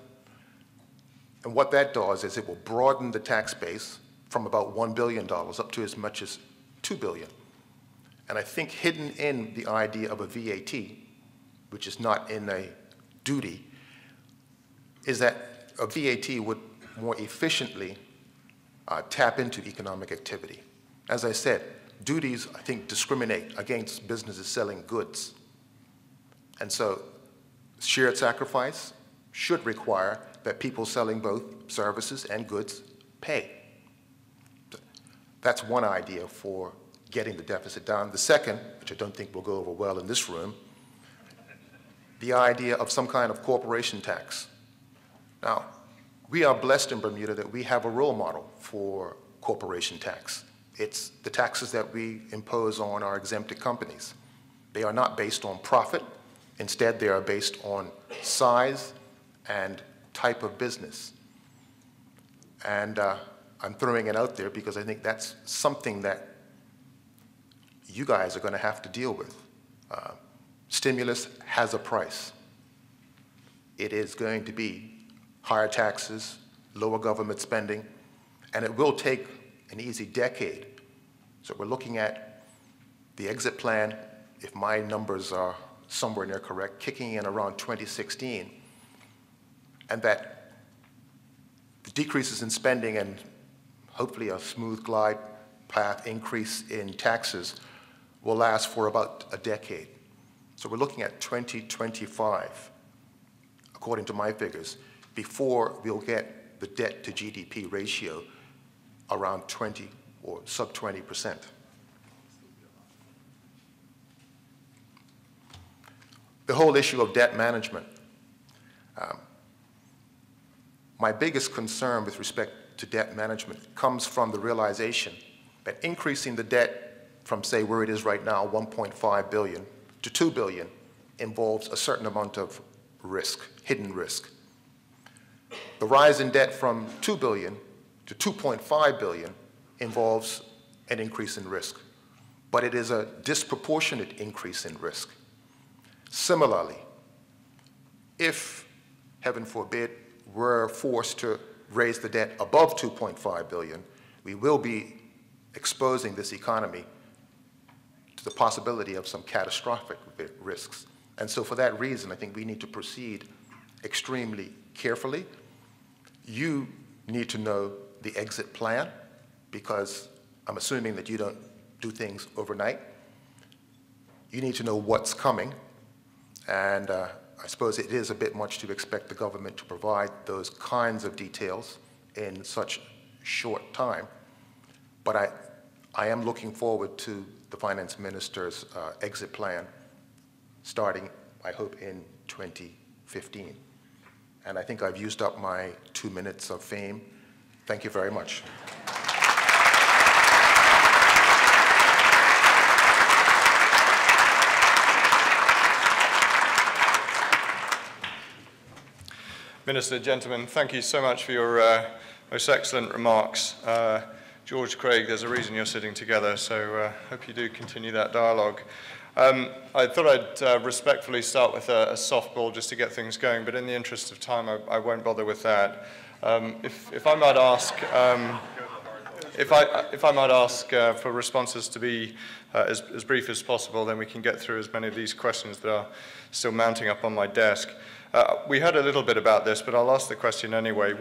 And what that does is it will broaden the tax base from about $1 billion up to as much as $2 billion. And I think hidden in the idea of a VAT, which is not in a duty, is that a VAT would more efficiently tap into economic activity. As I said, duties, I think, discriminate against businesses selling goods. And so shared sacrifice should require that people selling both services and goods pay. That's one idea for getting the deficit down. The second, which I don't think will go over well in this room, the idea of some kind of corporation tax. Now, we are blessed in Bermuda that we have a role model for corporation tax. It's the taxes that we impose on our exempted companies. They are not based on profit. Instead, they are based on size and type of business. And I'm throwing it out there because I think that's something that you guys are going to have to deal with. Stimulus has a price. It is going to be higher taxes, lower government spending, and it will take an easy decade. So we're looking at the exit plan, if my numbers are somewhere near correct, kicking in around 2016, and that the decreases in spending and hopefully a smooth glide path increase in taxes will last for about a decade. So we're looking at 2025, according to my figures, before we'll get the debt to GDP ratio around 20 or sub 20%. The whole issue of debt management. My biggest concern with respect to debt management comes from the realization that increasing the debt from, say, where it is right now, 1.5 billion to 2 billion involves a certain amount of risk, hidden risk. The rise in debt from 2 billion to 2.5 billion involves an increase in risk, but it is a disproportionate increase in risk. Similarly, if, heaven forbid, we're forced to raise the debt above 2.5 billion, we will be exposing this economy to the possibility of some catastrophic risks. And so for that reason, I think we need to proceed extremely carefully. You need to know the exit plan, because I'm assuming that you don't do things overnight. You need to know what's coming, and I suppose it is a bit much to expect the government to provide those kinds of details in such short time, but I am looking forward to the finance minister's exit plan starting, I hope, in 2015. And I think I've used up my 2 minutes of fame. Thank you very much. Minister, gentlemen, thank you so much for your most excellent remarks. George, Craig, there's a reason you're sitting together, so hope you do continue that dialogue. I thought I'd respectfully start with a softball just to get things going, but in the interest of time, I won't bother with that. If I might ask, if I might ask for responses to be as brief as possible, then we can get through as many of these questions that are still mounting up on my desk. We heard a little bit about this, but I'll ask the question anyway.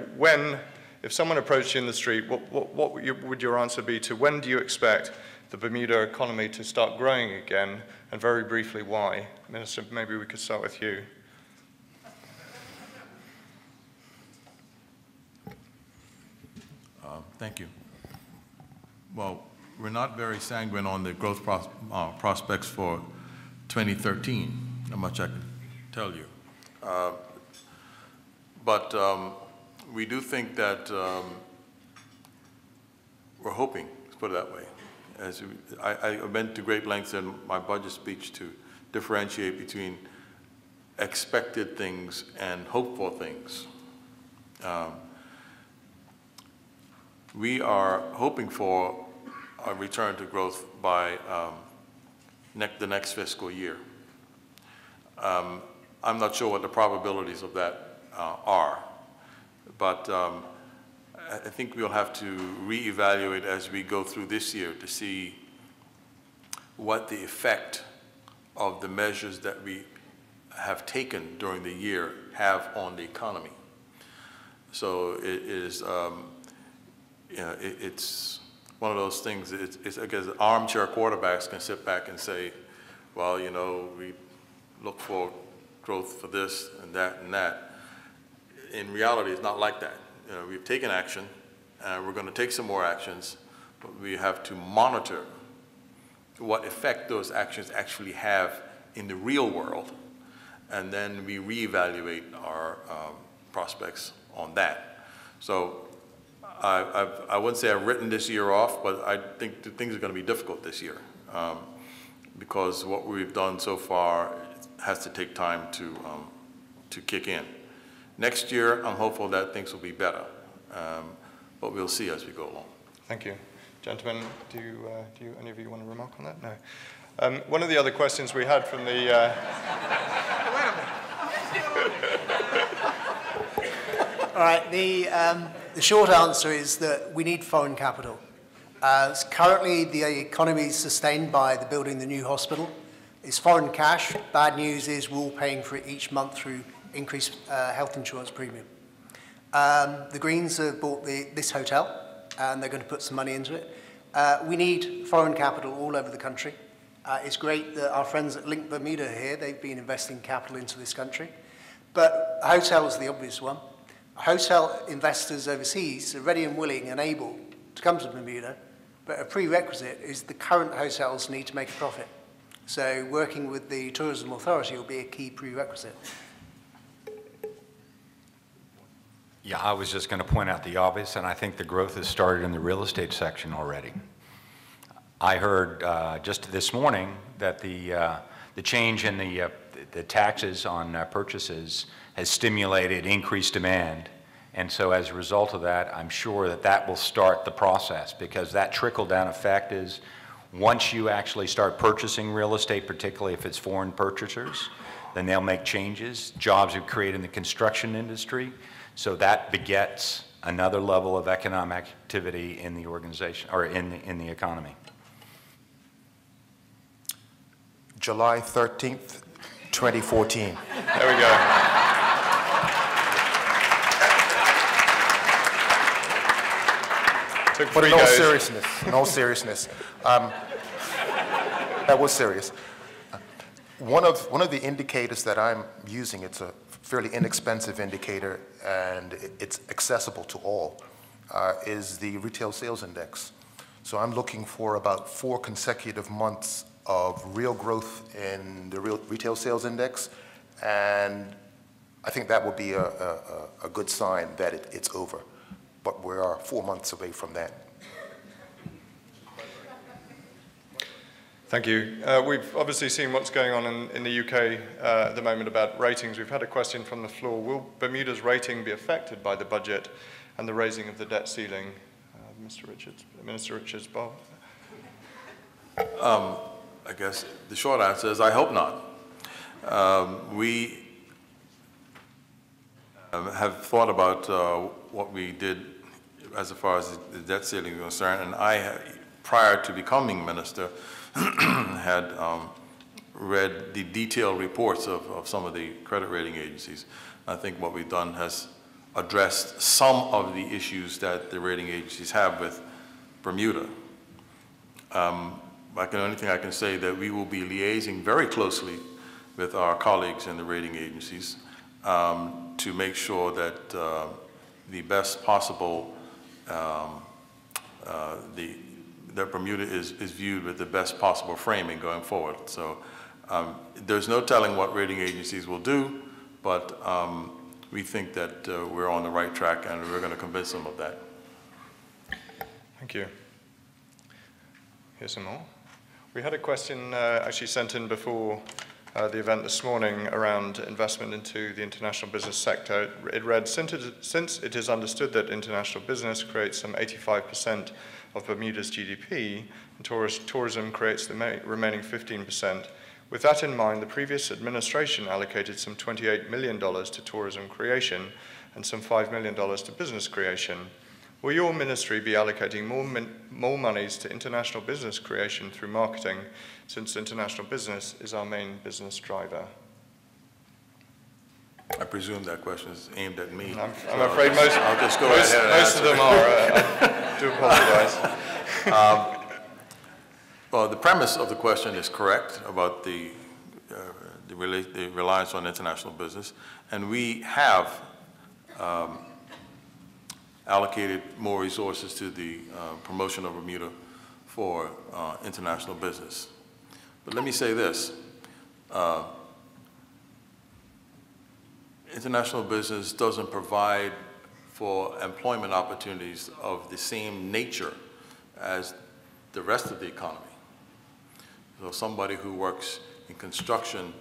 If someone approached you in the street, what would your answer be to when do you expect the Bermuda economy to start growing again, and very briefly, why? Minister, maybe we could start with you. Thank you. Well, we're not very sanguine on the growth prospects for 2013, how much I can tell you. But we do think that we're hoping, let's put it that way. I went to great lengths in my budget speech to differentiate between expected things and hopeful things. We are hoping for a return to growth by the next fiscal year. I'm not sure what the probabilities of that are, but I think we'll have to reevaluate as we go through this year to see what the effect of the measures that we have taken during the year have on the economy. So it is, it's one of those things. It's I guess armchair quarterbacks can sit back and say, well, you know, we look for growth for this and that and that. In reality, it's not like that. You know, we've taken action, and we're going to take some more actions, but we have to monitor what effect those actions actually have in the real world, and then we reevaluate our prospects on that. So I wouldn't say I've written this year off, but I think that things are going to be difficult this year because what we've done so far has to take time to kick in. Next year, I'm hopeful that things will be better, but we'll see as we go along. Thank you. Gentlemen, do any of you want to remark on that? No. One of the other questions we had from the... All right, the short answer is that we need foreign capital. Currently, the economy is sustained by the building the new hospital. It's foreign cash. Bad news is we're all paying for it each month through increased health insurance premium. The Greens have bought this hotel, and they're going to put some money into it. We need foreign capital all over the country. It's great that our friends at Link Bermuda are here. They've been investing capital into this country. But a hotel is the obvious one. Hotel investors overseas are ready and willing and able to come to Bermuda, but a prerequisite is the current hotels need to make a profit. So working with the Tourism Authority will be a key prerequisite. Yeah, I was just going to point out the obvious, and I think the growth has started in the real estate section already. I heard just this morning that the change in the taxes on purchases has stimulated increased demand, and so as a result of that, I'm sure that that will start the process, because that trickle-down effect is once you actually start purchasing real estate, particularly if it's foreign purchasers, then they'll make changes. Jobs are created in the construction industry, so that begets another level of economic activity in the organization, or in the economy. July 13th, 2014. There we go. But in all seriousness, that was serious. One of the indicators that I'm using, it's a fairly inexpensive indicator and it's accessible to all, is the retail sales index. So I'm looking for about 4 consecutive months of real growth in the retail sales index, and I think that would be a good sign that it's over. But we are 4 months away from that. Thank you. We've obviously seen what's going on in the UK at the moment about ratings. We've had a question from the floor. Will Bermuda's rating be affected by the budget and the raising of the debt ceiling? Minister Richards, Bob? I guess the short answer is I hope not. We have thought about what we did as far as the debt ceiling is concerned, and I, prior to becoming minister, had read the detailed reports of some of the credit rating agencies. I think what we've done has addressed some of the issues that the rating agencies have with Bermuda. The only thing I can say that we will be liaising very closely with our colleagues in the rating agencies to make sure that the best possible, that Bermuda is viewed with the best possible framing going forward. So there's no telling what rating agencies will do, but we think that we're on the right track and we're going to convince them of that. Thank you. Here's some more. We had a question actually sent in before the event this morning around investment into the international business sector. It read, since it is understood that international business creates some 85% of Bermuda's GDP, and tourism creates the remaining 15%. With that in mind, the previous administration allocated some $28 million to tourism creation and some $5 million to business creation. Will your ministry be allocating more monies to international business creation through marketing, since international business is our main business driver? I presume that question is aimed at me. I'm afraid I'll just go ahead and most of them are. I do apologize. Well, the premise of the question is correct about the reliance on international business, and we have allocated more resources to the promotion of Bermuda for international business. But let me say this. International business doesn't provide for employment opportunities of the same nature as the rest of the economy. So somebody who works in construction,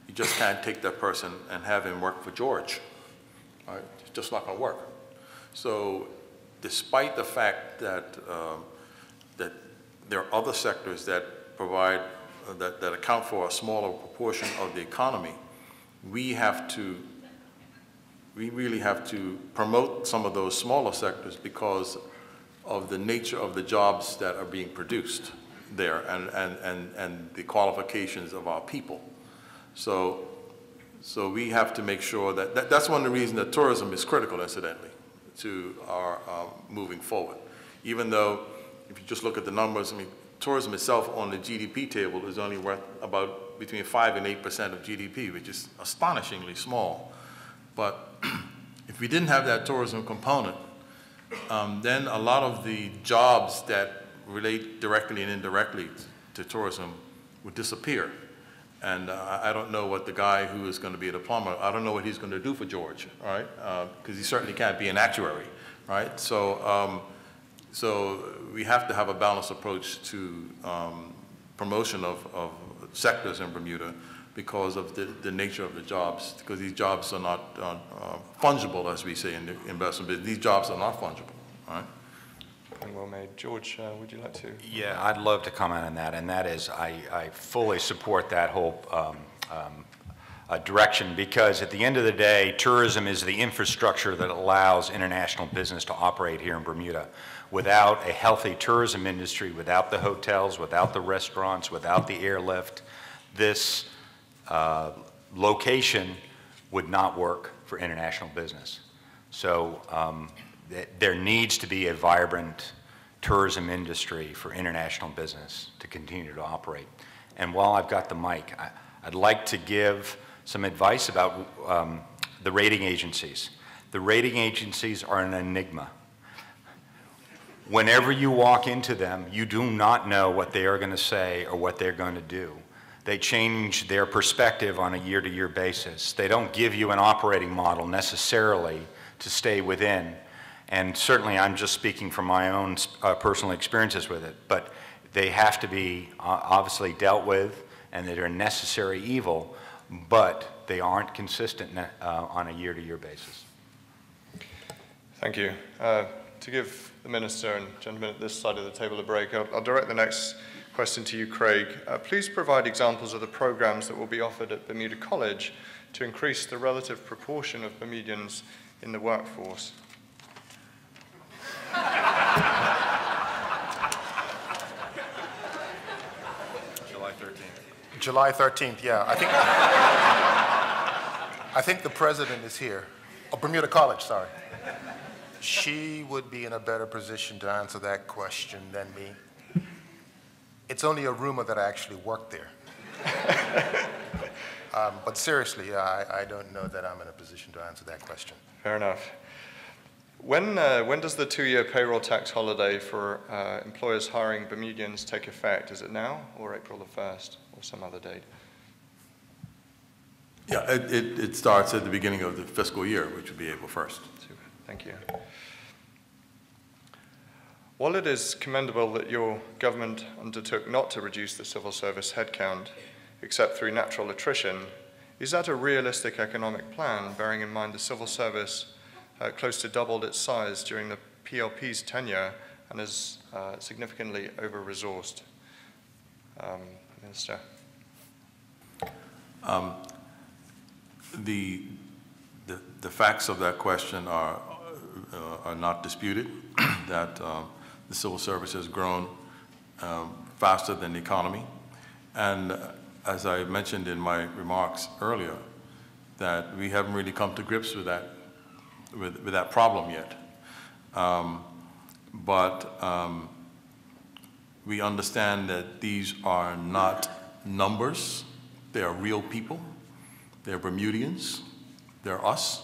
you just can't take that person and have him work for George. Right? It's just not going to work. So despite the fact that, that there are other sectors that provide, that account for a smaller proportion of the economy, we really have to promote some of those smaller sectors because of the nature of the jobs that are being produced there and the qualifications of our people. So we have to make sure that's one of the reasons that tourism is critical, incidentally, to our moving forward. Even though, if you just look at the numbers, I mean, tourism itself on the GDP table is only worth about between 5 and 8% of GDP, which is astonishingly small. But if we didn't have that tourism component, then a lot of the jobs that relate directly and indirectly to tourism would disappear. And I don't know what the guy who is going to be a plumber, I don't know what he's going to do for George, all right? Because he certainly can't be an actuary, right? So, so we have to have a balanced approach to promotion of sectors in Bermuda because of the nature of the jobs, because these jobs are not fungible, as we say in the investment business. These jobs are not fungible, all right? Well made. George, would you like to? Yeah, I'd love to comment on that, and that is I fully support that whole direction, because at the end of the day, tourism is the infrastructure that allows international business to operate here in Bermuda. Without a healthy tourism industry, without the hotels, without the restaurants, without the airlift, this location would not work for international business. So there needs to be a vibrant tourism industry for international business to continue to operate. And while I've got the mic, I'd like to give some advice about the rating agencies. The rating agencies are an enigma. Whenever you walk into them, you do not know what they are going to say or what they're going to do. They change their perspective on a year-to-year basis. They don't give you an operating model necessarily to stay within. And certainly I'm just speaking from my own personal experiences with it, but they have to be obviously dealt with, and they're a necessary evil, but they aren't consistent on a year-to-year basis. Thank you. To give the Minister and gentlemen at this side of the table a break, I'll direct the next question to you, Craig. Please provide examples of the programs that will be offered at Bermuda College to increase the relative proportion of Bermudians in the workforce. July 13th. July 13th, yeah. I think the president is here. Oh, Bermuda College, sorry. She would be in a better position to answer that question than me. It's only a rumor that I actually work there. But seriously, I don't know that I'm in a position to answer that question. Fair enough. When does the 2-year payroll tax holiday for employers hiring Bermudians take effect? Is it now or April the 1st or some other date? Yeah, it starts at the beginning of the fiscal year, which would be April 1st. Super. Thank you. While it is commendable that your government undertook not to reduce the civil service headcount, except through natural attrition, is that a realistic economic plan, bearing in mind the civil service close to doubled its size during the PLP's tenure and is significantly over-resourced. Minister. The facts of that question are not disputed, that the civil service has grown faster than the economy. And as I mentioned in my remarks earlier, that we haven't really come to grips with that problem yet. But we understand that these are not numbers. They are real people. They're Bermudians. They're us.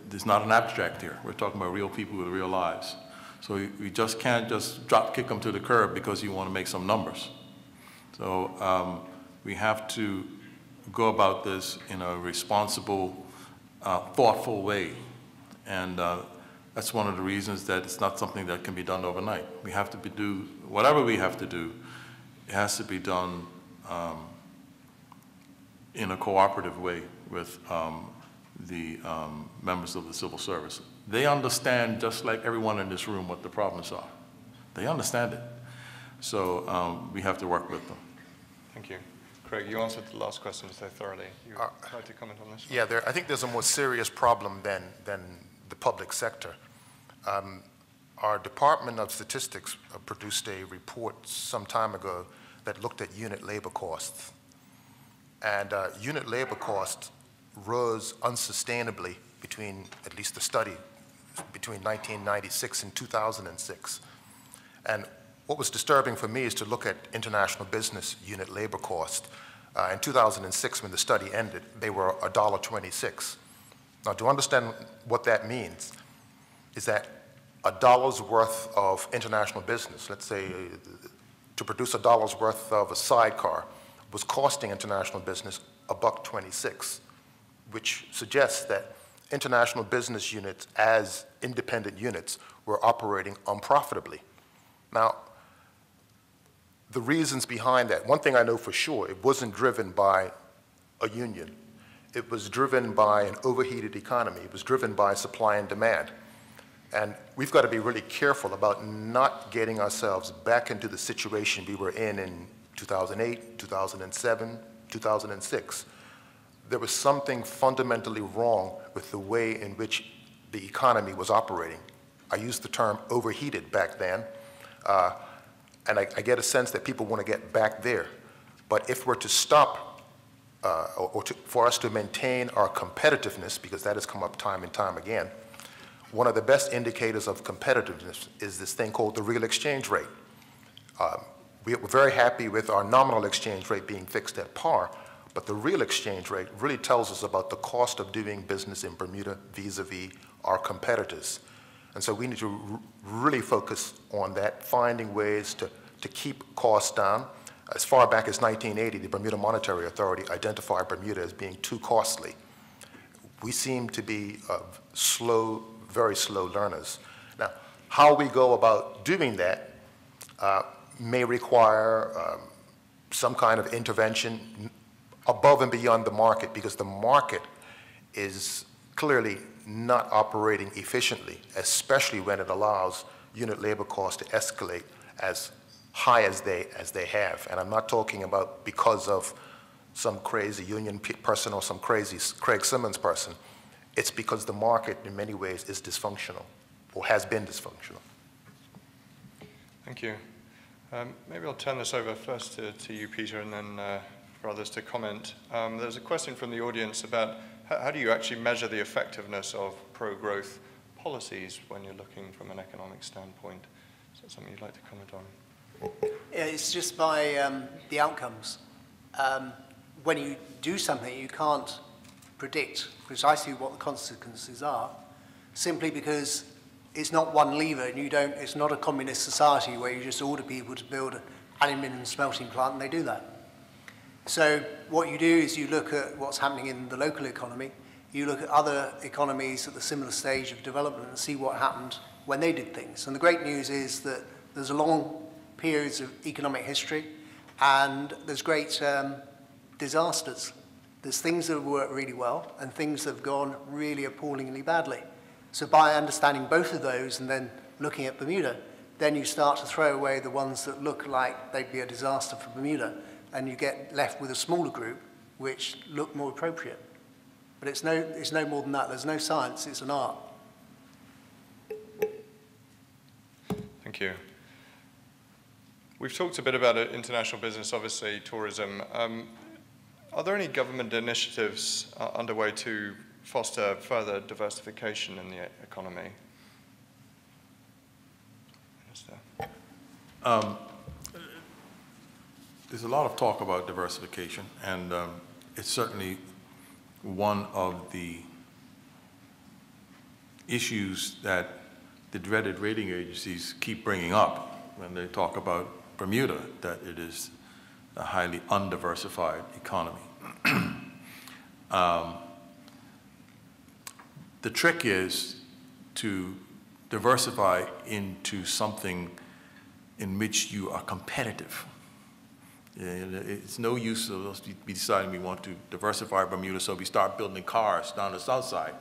There's not an abstract here. We're talking about real people with real lives. So we just can't just drop kick them to the curb because you want to make some numbers. So we have to go about this in a responsible, thoughtful way. And that's one of the reasons that it's not something that can be done overnight. We have to do whatever we have to do. It has to be done in a cooperative way with the members of the civil service. They understand, just like everyone in this room, what the problems are. They understand it. So we have to work with them. Thank you. Craig, you answered the last question so thoroughly. You would like to comment on this? Yeah, I think there's a more serious problem than the public sector. Our Department of Statistics produced a report some time ago that looked at unit labor costs. And unit labor costs rose unsustainably between, at least the study, between 1996 and 2006. And what was disturbing for me is to look at international business unit labor cost. In 2006, when the study ended, they were $1.26. Now, to understand what that means is that a dollar's worth of international business, let's say to produce a dollar's worth of a sidecar, was costing international business $1.26, which suggests that international business units as independent units were operating unprofitably. Now, the reasons behind that, one thing I know for sure, it wasn't driven by a union. It was driven by an overheated economy. It was driven by supply and demand. And we've got to be really careful about not getting ourselves back into the situation we were in 2008, 2007, 2006. There was something fundamentally wrong with the way in which the economy was operating. I used the term overheated back then, and I get a sense that people want to get back there. But if we're to stop, for us to maintain our competitiveness, because that has come up time and time again, one of the best indicators of competitiveness is this thing called the real exchange rate. We're very happy with our nominal exchange rate being fixed at par, but the real exchange rate really tells us about the cost of doing business in Bermuda vis-a-vis our competitors. And so we need to really focus on that, finding ways to keep costs down. As far back as 1980, the Bermuda Monetary Authority identified Bermuda as being too costly. We seem to be slow, very slow learners. Now, how we go about doing that may require some kind of intervention above and beyond the market, because the market is clearly not operating efficiently, especially when it allows unit labor costs to escalate as high as they have. And I'm not talking about because of some crazy union person or some crazy Craig Simmons person. It's because the market in many ways is dysfunctional or has been dysfunctional. Thank you. Maybe I'll turn this over first to you, Peter, and then for others to comment. There's a question from the audience about how do you actually measure the effectiveness of pro-growth policies when you're looking from an economic standpoint? Is that something you'd like to comment on? Yeah, it's just by the outcomes. When you do something, you can't predict precisely what the consequences are, simply because it's not one lever, and it's not a communist society where you just order people to build an aluminium smelting plant and they do that. So what you do is you look at what's happening in the local economy, you look at other economies at the similar stage of development and see what happened when they did things. And the great news is that there's a long periods of economic history, and there's great disasters. There's things that have worked really well and things that have gone really appallingly badly. So by understanding both of those and then looking at Bermuda, then you start to throw away the ones that look like they'd be a disaster for Bermuda, and you get left with a smaller group which look more appropriate. But it's no more than that. There's no science, it's an art. Thank you. We've talked a bit about international business, obviously, tourism. Are there any government initiatives underway to foster further diversification in the economy? There's a lot of talk about diversification, and it's certainly one of the issues that the dreaded rating agencies keep bringing up when they talk about Bermuda, that it is a highly undiversified economy. The trick is to diversify into something in which you are competitive. It's no use of us deciding we want to diversify Bermuda, so we start building cars down the south side.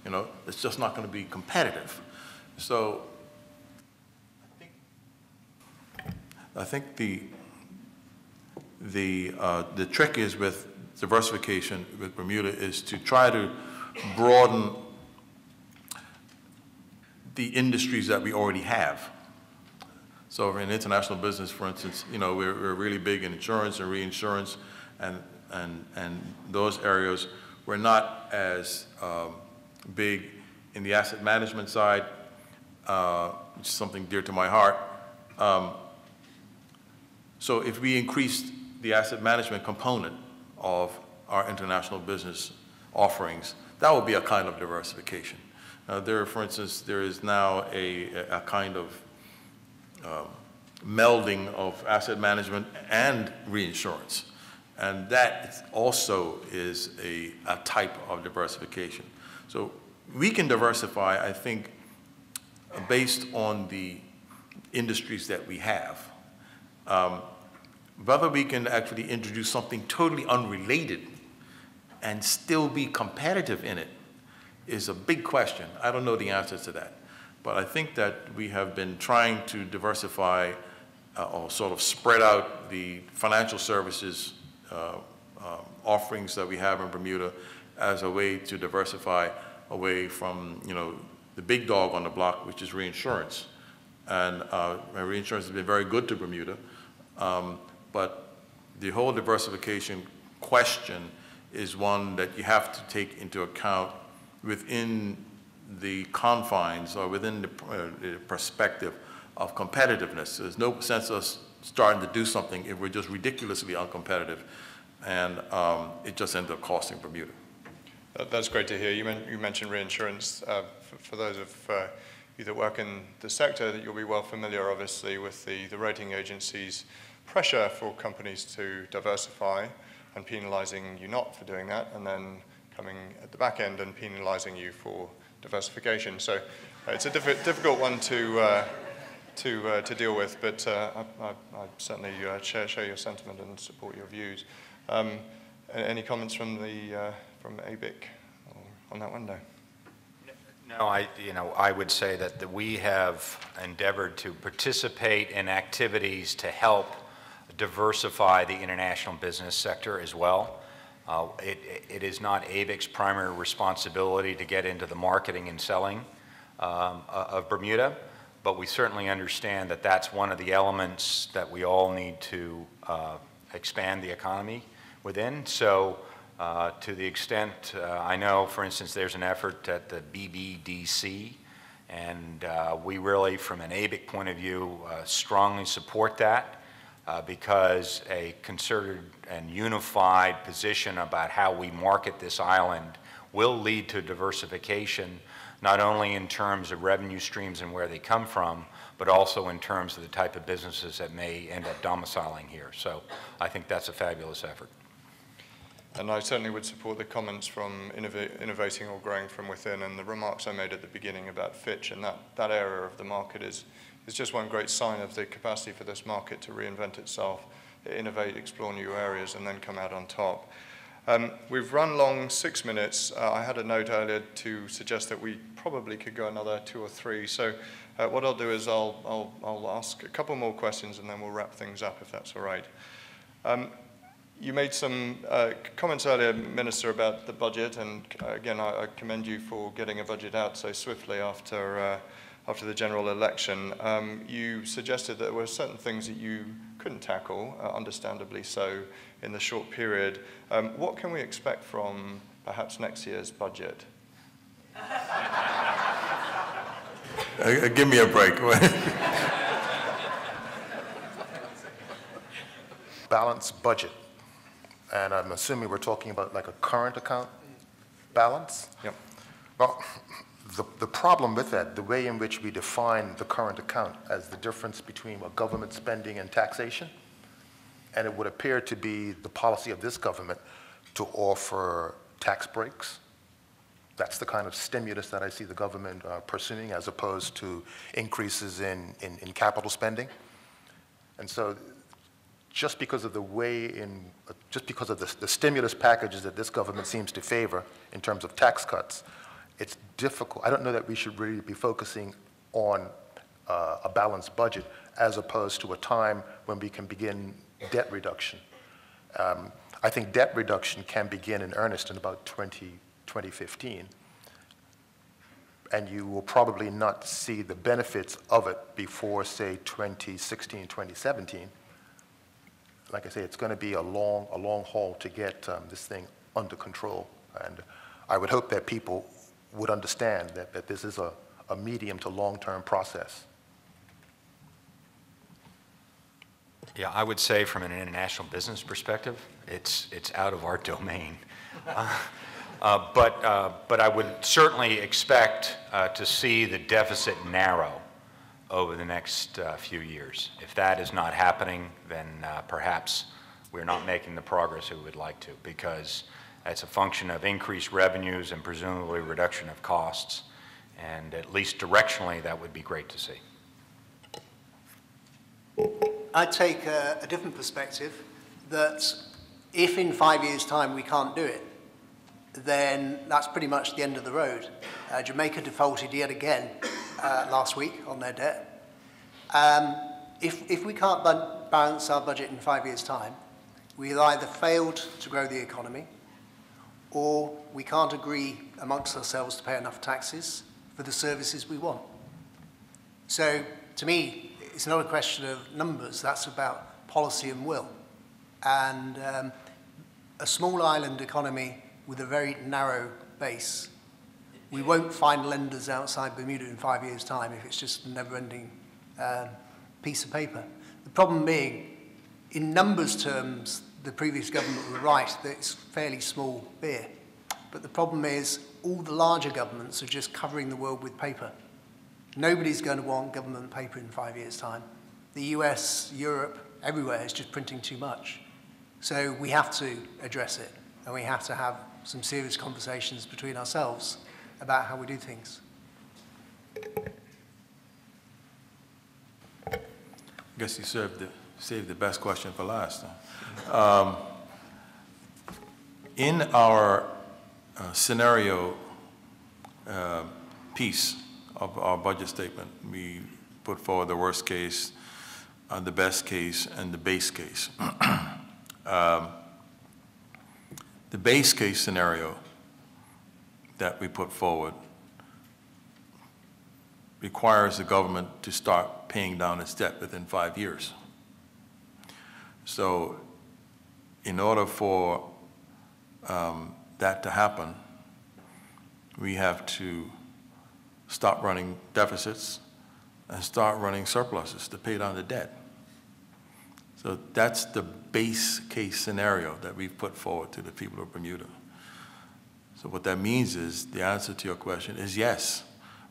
You know, it's just not going to be competitive. So I think the trick is with diversification with Bermuda is to try to broaden the industries that we already have. So in international business, for instance, you know, we're really big in insurance and reinsurance, and those areas. We're not as big in the asset management side, which is something dear to my heart. So if we increased the asset management component of our international business offerings, that would be a kind of diversification. For instance, there is now a kind of melding of asset management and reinsurance. And that also is a type of diversification. So we can diversify, I think, based on the industries that we have. Whether we can actually introduce something totally unrelated and still be competitive in it is a big question. I don't know the answer to that. But I think that we have been trying to diversify or sort of spread out the financial services offerings that we have in Bermuda as a way to diversify away from, you know, the big dog on the block, which is reinsurance. And reinsurance has been very good to Bermuda. But the whole diversification question is one that you have to take into account within the confines or within the perspective of competitiveness. There's no sense of us starting to do something if we're just ridiculously uncompetitive, and it just ends up costing Bermuda. That's great to hear. You mentioned reinsurance. For those of you that work in the sector, that you'll be well familiar, obviously, with the rating agencies' pressure for companies to diversify and penalizing you not for doing that, and then coming at the back end and penalizing you for diversification. So it's a difficult one to deal with, but I certainly share your sentiment and support your views. Any comments from ABIC on that one? No. No, I would say that we have endeavored to participate in activities to help diversify the international business sector as well. It is not ABIC's primary responsibility to get into the marketing and selling of Bermuda, but we certainly understand that that's one of the elements that we all need to expand the economy within. So to the extent, I know, for instance, there's an effort at the BBDC, and we really, from an ABIC point of view, strongly support that. Because a concerted and unified position about how we market this island will lead to diversification, not only in terms of revenue streams and where they come from, but also in terms of the type of businesses that may end up domiciling here. So I think that's a fabulous effort. And I certainly would support the comments from innovating or growing from within, and the remarks I made at the beginning about Fitch, and that area of the market is just one great sign of the capacity for this market to reinvent itself, innovate, explore new areas, and then come out on top. We've run long 6 minutes. I had a note earlier to suggest that we probably could go another 2 or 3. So what I'll do is I'll ask a couple more questions and then we'll wrap things up if that's all right. You made some comments earlier, Minister, about the budget, and again, I commend you for getting a budget out so swiftly after the general election. You suggested that there were certain things that you couldn't tackle, understandably so, in the short period. What can we expect from perhaps next year's budget? Give me a break. Balanced budget. And I'm assuming we're talking about like a current account balance? Yep. Well, the problem with that, the way in which we define the current account as the difference between a government spending and taxation, and it would appear to be the policy of this government to offer tax breaks. That's the kind of stimulus that I see the government pursuing, as opposed to increases in capital spending. And so just because of the way just because of the stimulus packages that this government seems to favor in terms of tax cuts, it's difficult. I don't know that we should really be focusing on a balanced budget as opposed to a time when we can begin debt reduction. I think debt reduction can begin in earnest in about 2015, and you will probably not see the benefits of it before, say, 2016, 2017. Like I say, it's going to be a long haul to get this thing under control. And I would hope that people would understand that this is a medium to long-term process. Yeah, I would say from an international business perspective, it's out of our domain. But I would certainly expect to see the deficit narrow over the next few years. If that is not happening, then perhaps we're not making the progress we would like to, because that's a function of increased revenues and presumably reduction of costs. And at least directionally, that would be great to see. I'd take a different perspective, that if in 5 years' time we can't do it, then that's pretty much the end of the road. Jamaica defaulted yet again last week on their debt. If we can't balance our budget in 5 years' time, we've either failed to grow the economy, or we can't agree amongst ourselves to pay enough taxes for the services we want. So, to me, it's not a question of numbers, that's about policy and will. And a small island economy with a very narrow base, we won't find lenders outside Bermuda in 5 years' time if it's just a never-ending piece of paper. The problem being, in numbers terms, the previous government were right that it's fairly small beer. But the problem is, all the larger governments are just covering the world with paper. Nobody's going to want government paper in 5 years' time. The US, Europe, everywhere is just printing too much. So we have to address it, and we have to have some serious conversations between ourselves about how we do things. I guess you saved the best question for last. In our scenario piece of our budget statement, we put forward the worst case, the best case, and the base case. The base case scenario that we put forward requires the government to start paying down its debt within 5 years. So in order for that to happen, we have to stop running deficits and start running surpluses to pay down the debt. So that's the base case scenario that we've put forward to the people of Bermuda. So what that means is, the answer to your question is yes,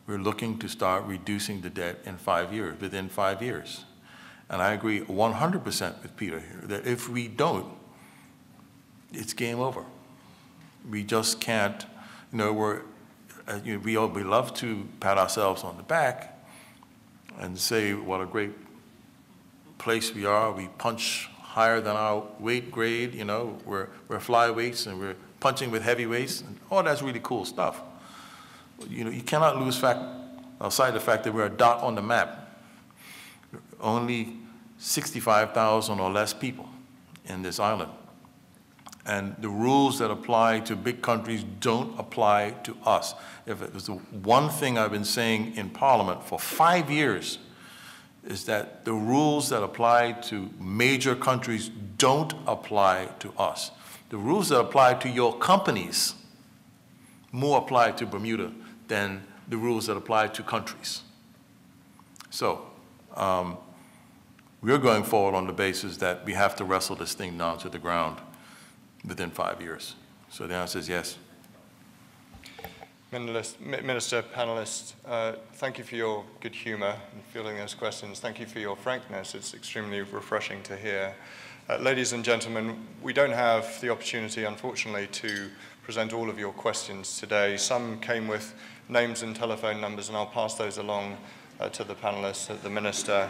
we're looking to start reducing the debt in 5 years, within 5 years. And I agree 100% with Peter here, that if we don't, it's game over. We just can't, we love to pat ourselves on the back and say what a great place we are. We punch higher than our weight grade, you know, we're flyweights and we're punching with heavyweights, and all that's really cool stuff. You know, you cannot lose sight of the fact that we're a dot on the map. Only 65,000 or less people in this island. And the rules that apply to big countries don't apply to us. If it was the one thing I've been saying in Parliament for 5 years, is that the rules that apply to major countries don't apply to us. The rules that apply to your companies more apply to Bermuda than the rules that apply to countries. So we're going forward on the basis that we have to wrestle this thing down to the ground within 5 years. So the answer is yes. Minister, panelists, thank you for your good humor in fielding those questions. Thank you for your frankness. It's extremely refreshing to hear. Ladies and gentlemen, we don't have the opportunity, unfortunately, to present all of your questions today. Some came with names and telephone numbers, and I'll pass those along to the panelists, the Minister.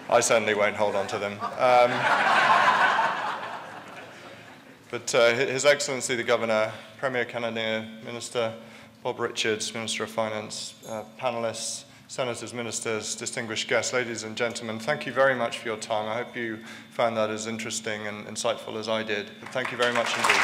I certainly won't hold on to them. But His Excellency the Governor, Premier Cannoneer, Minister Bob Richards, Minister of Finance, panelists, senators, ministers, distinguished guests, ladies and gentlemen, thank you very much for your time. I hope you found that as interesting and insightful as I did. Thank you very much indeed.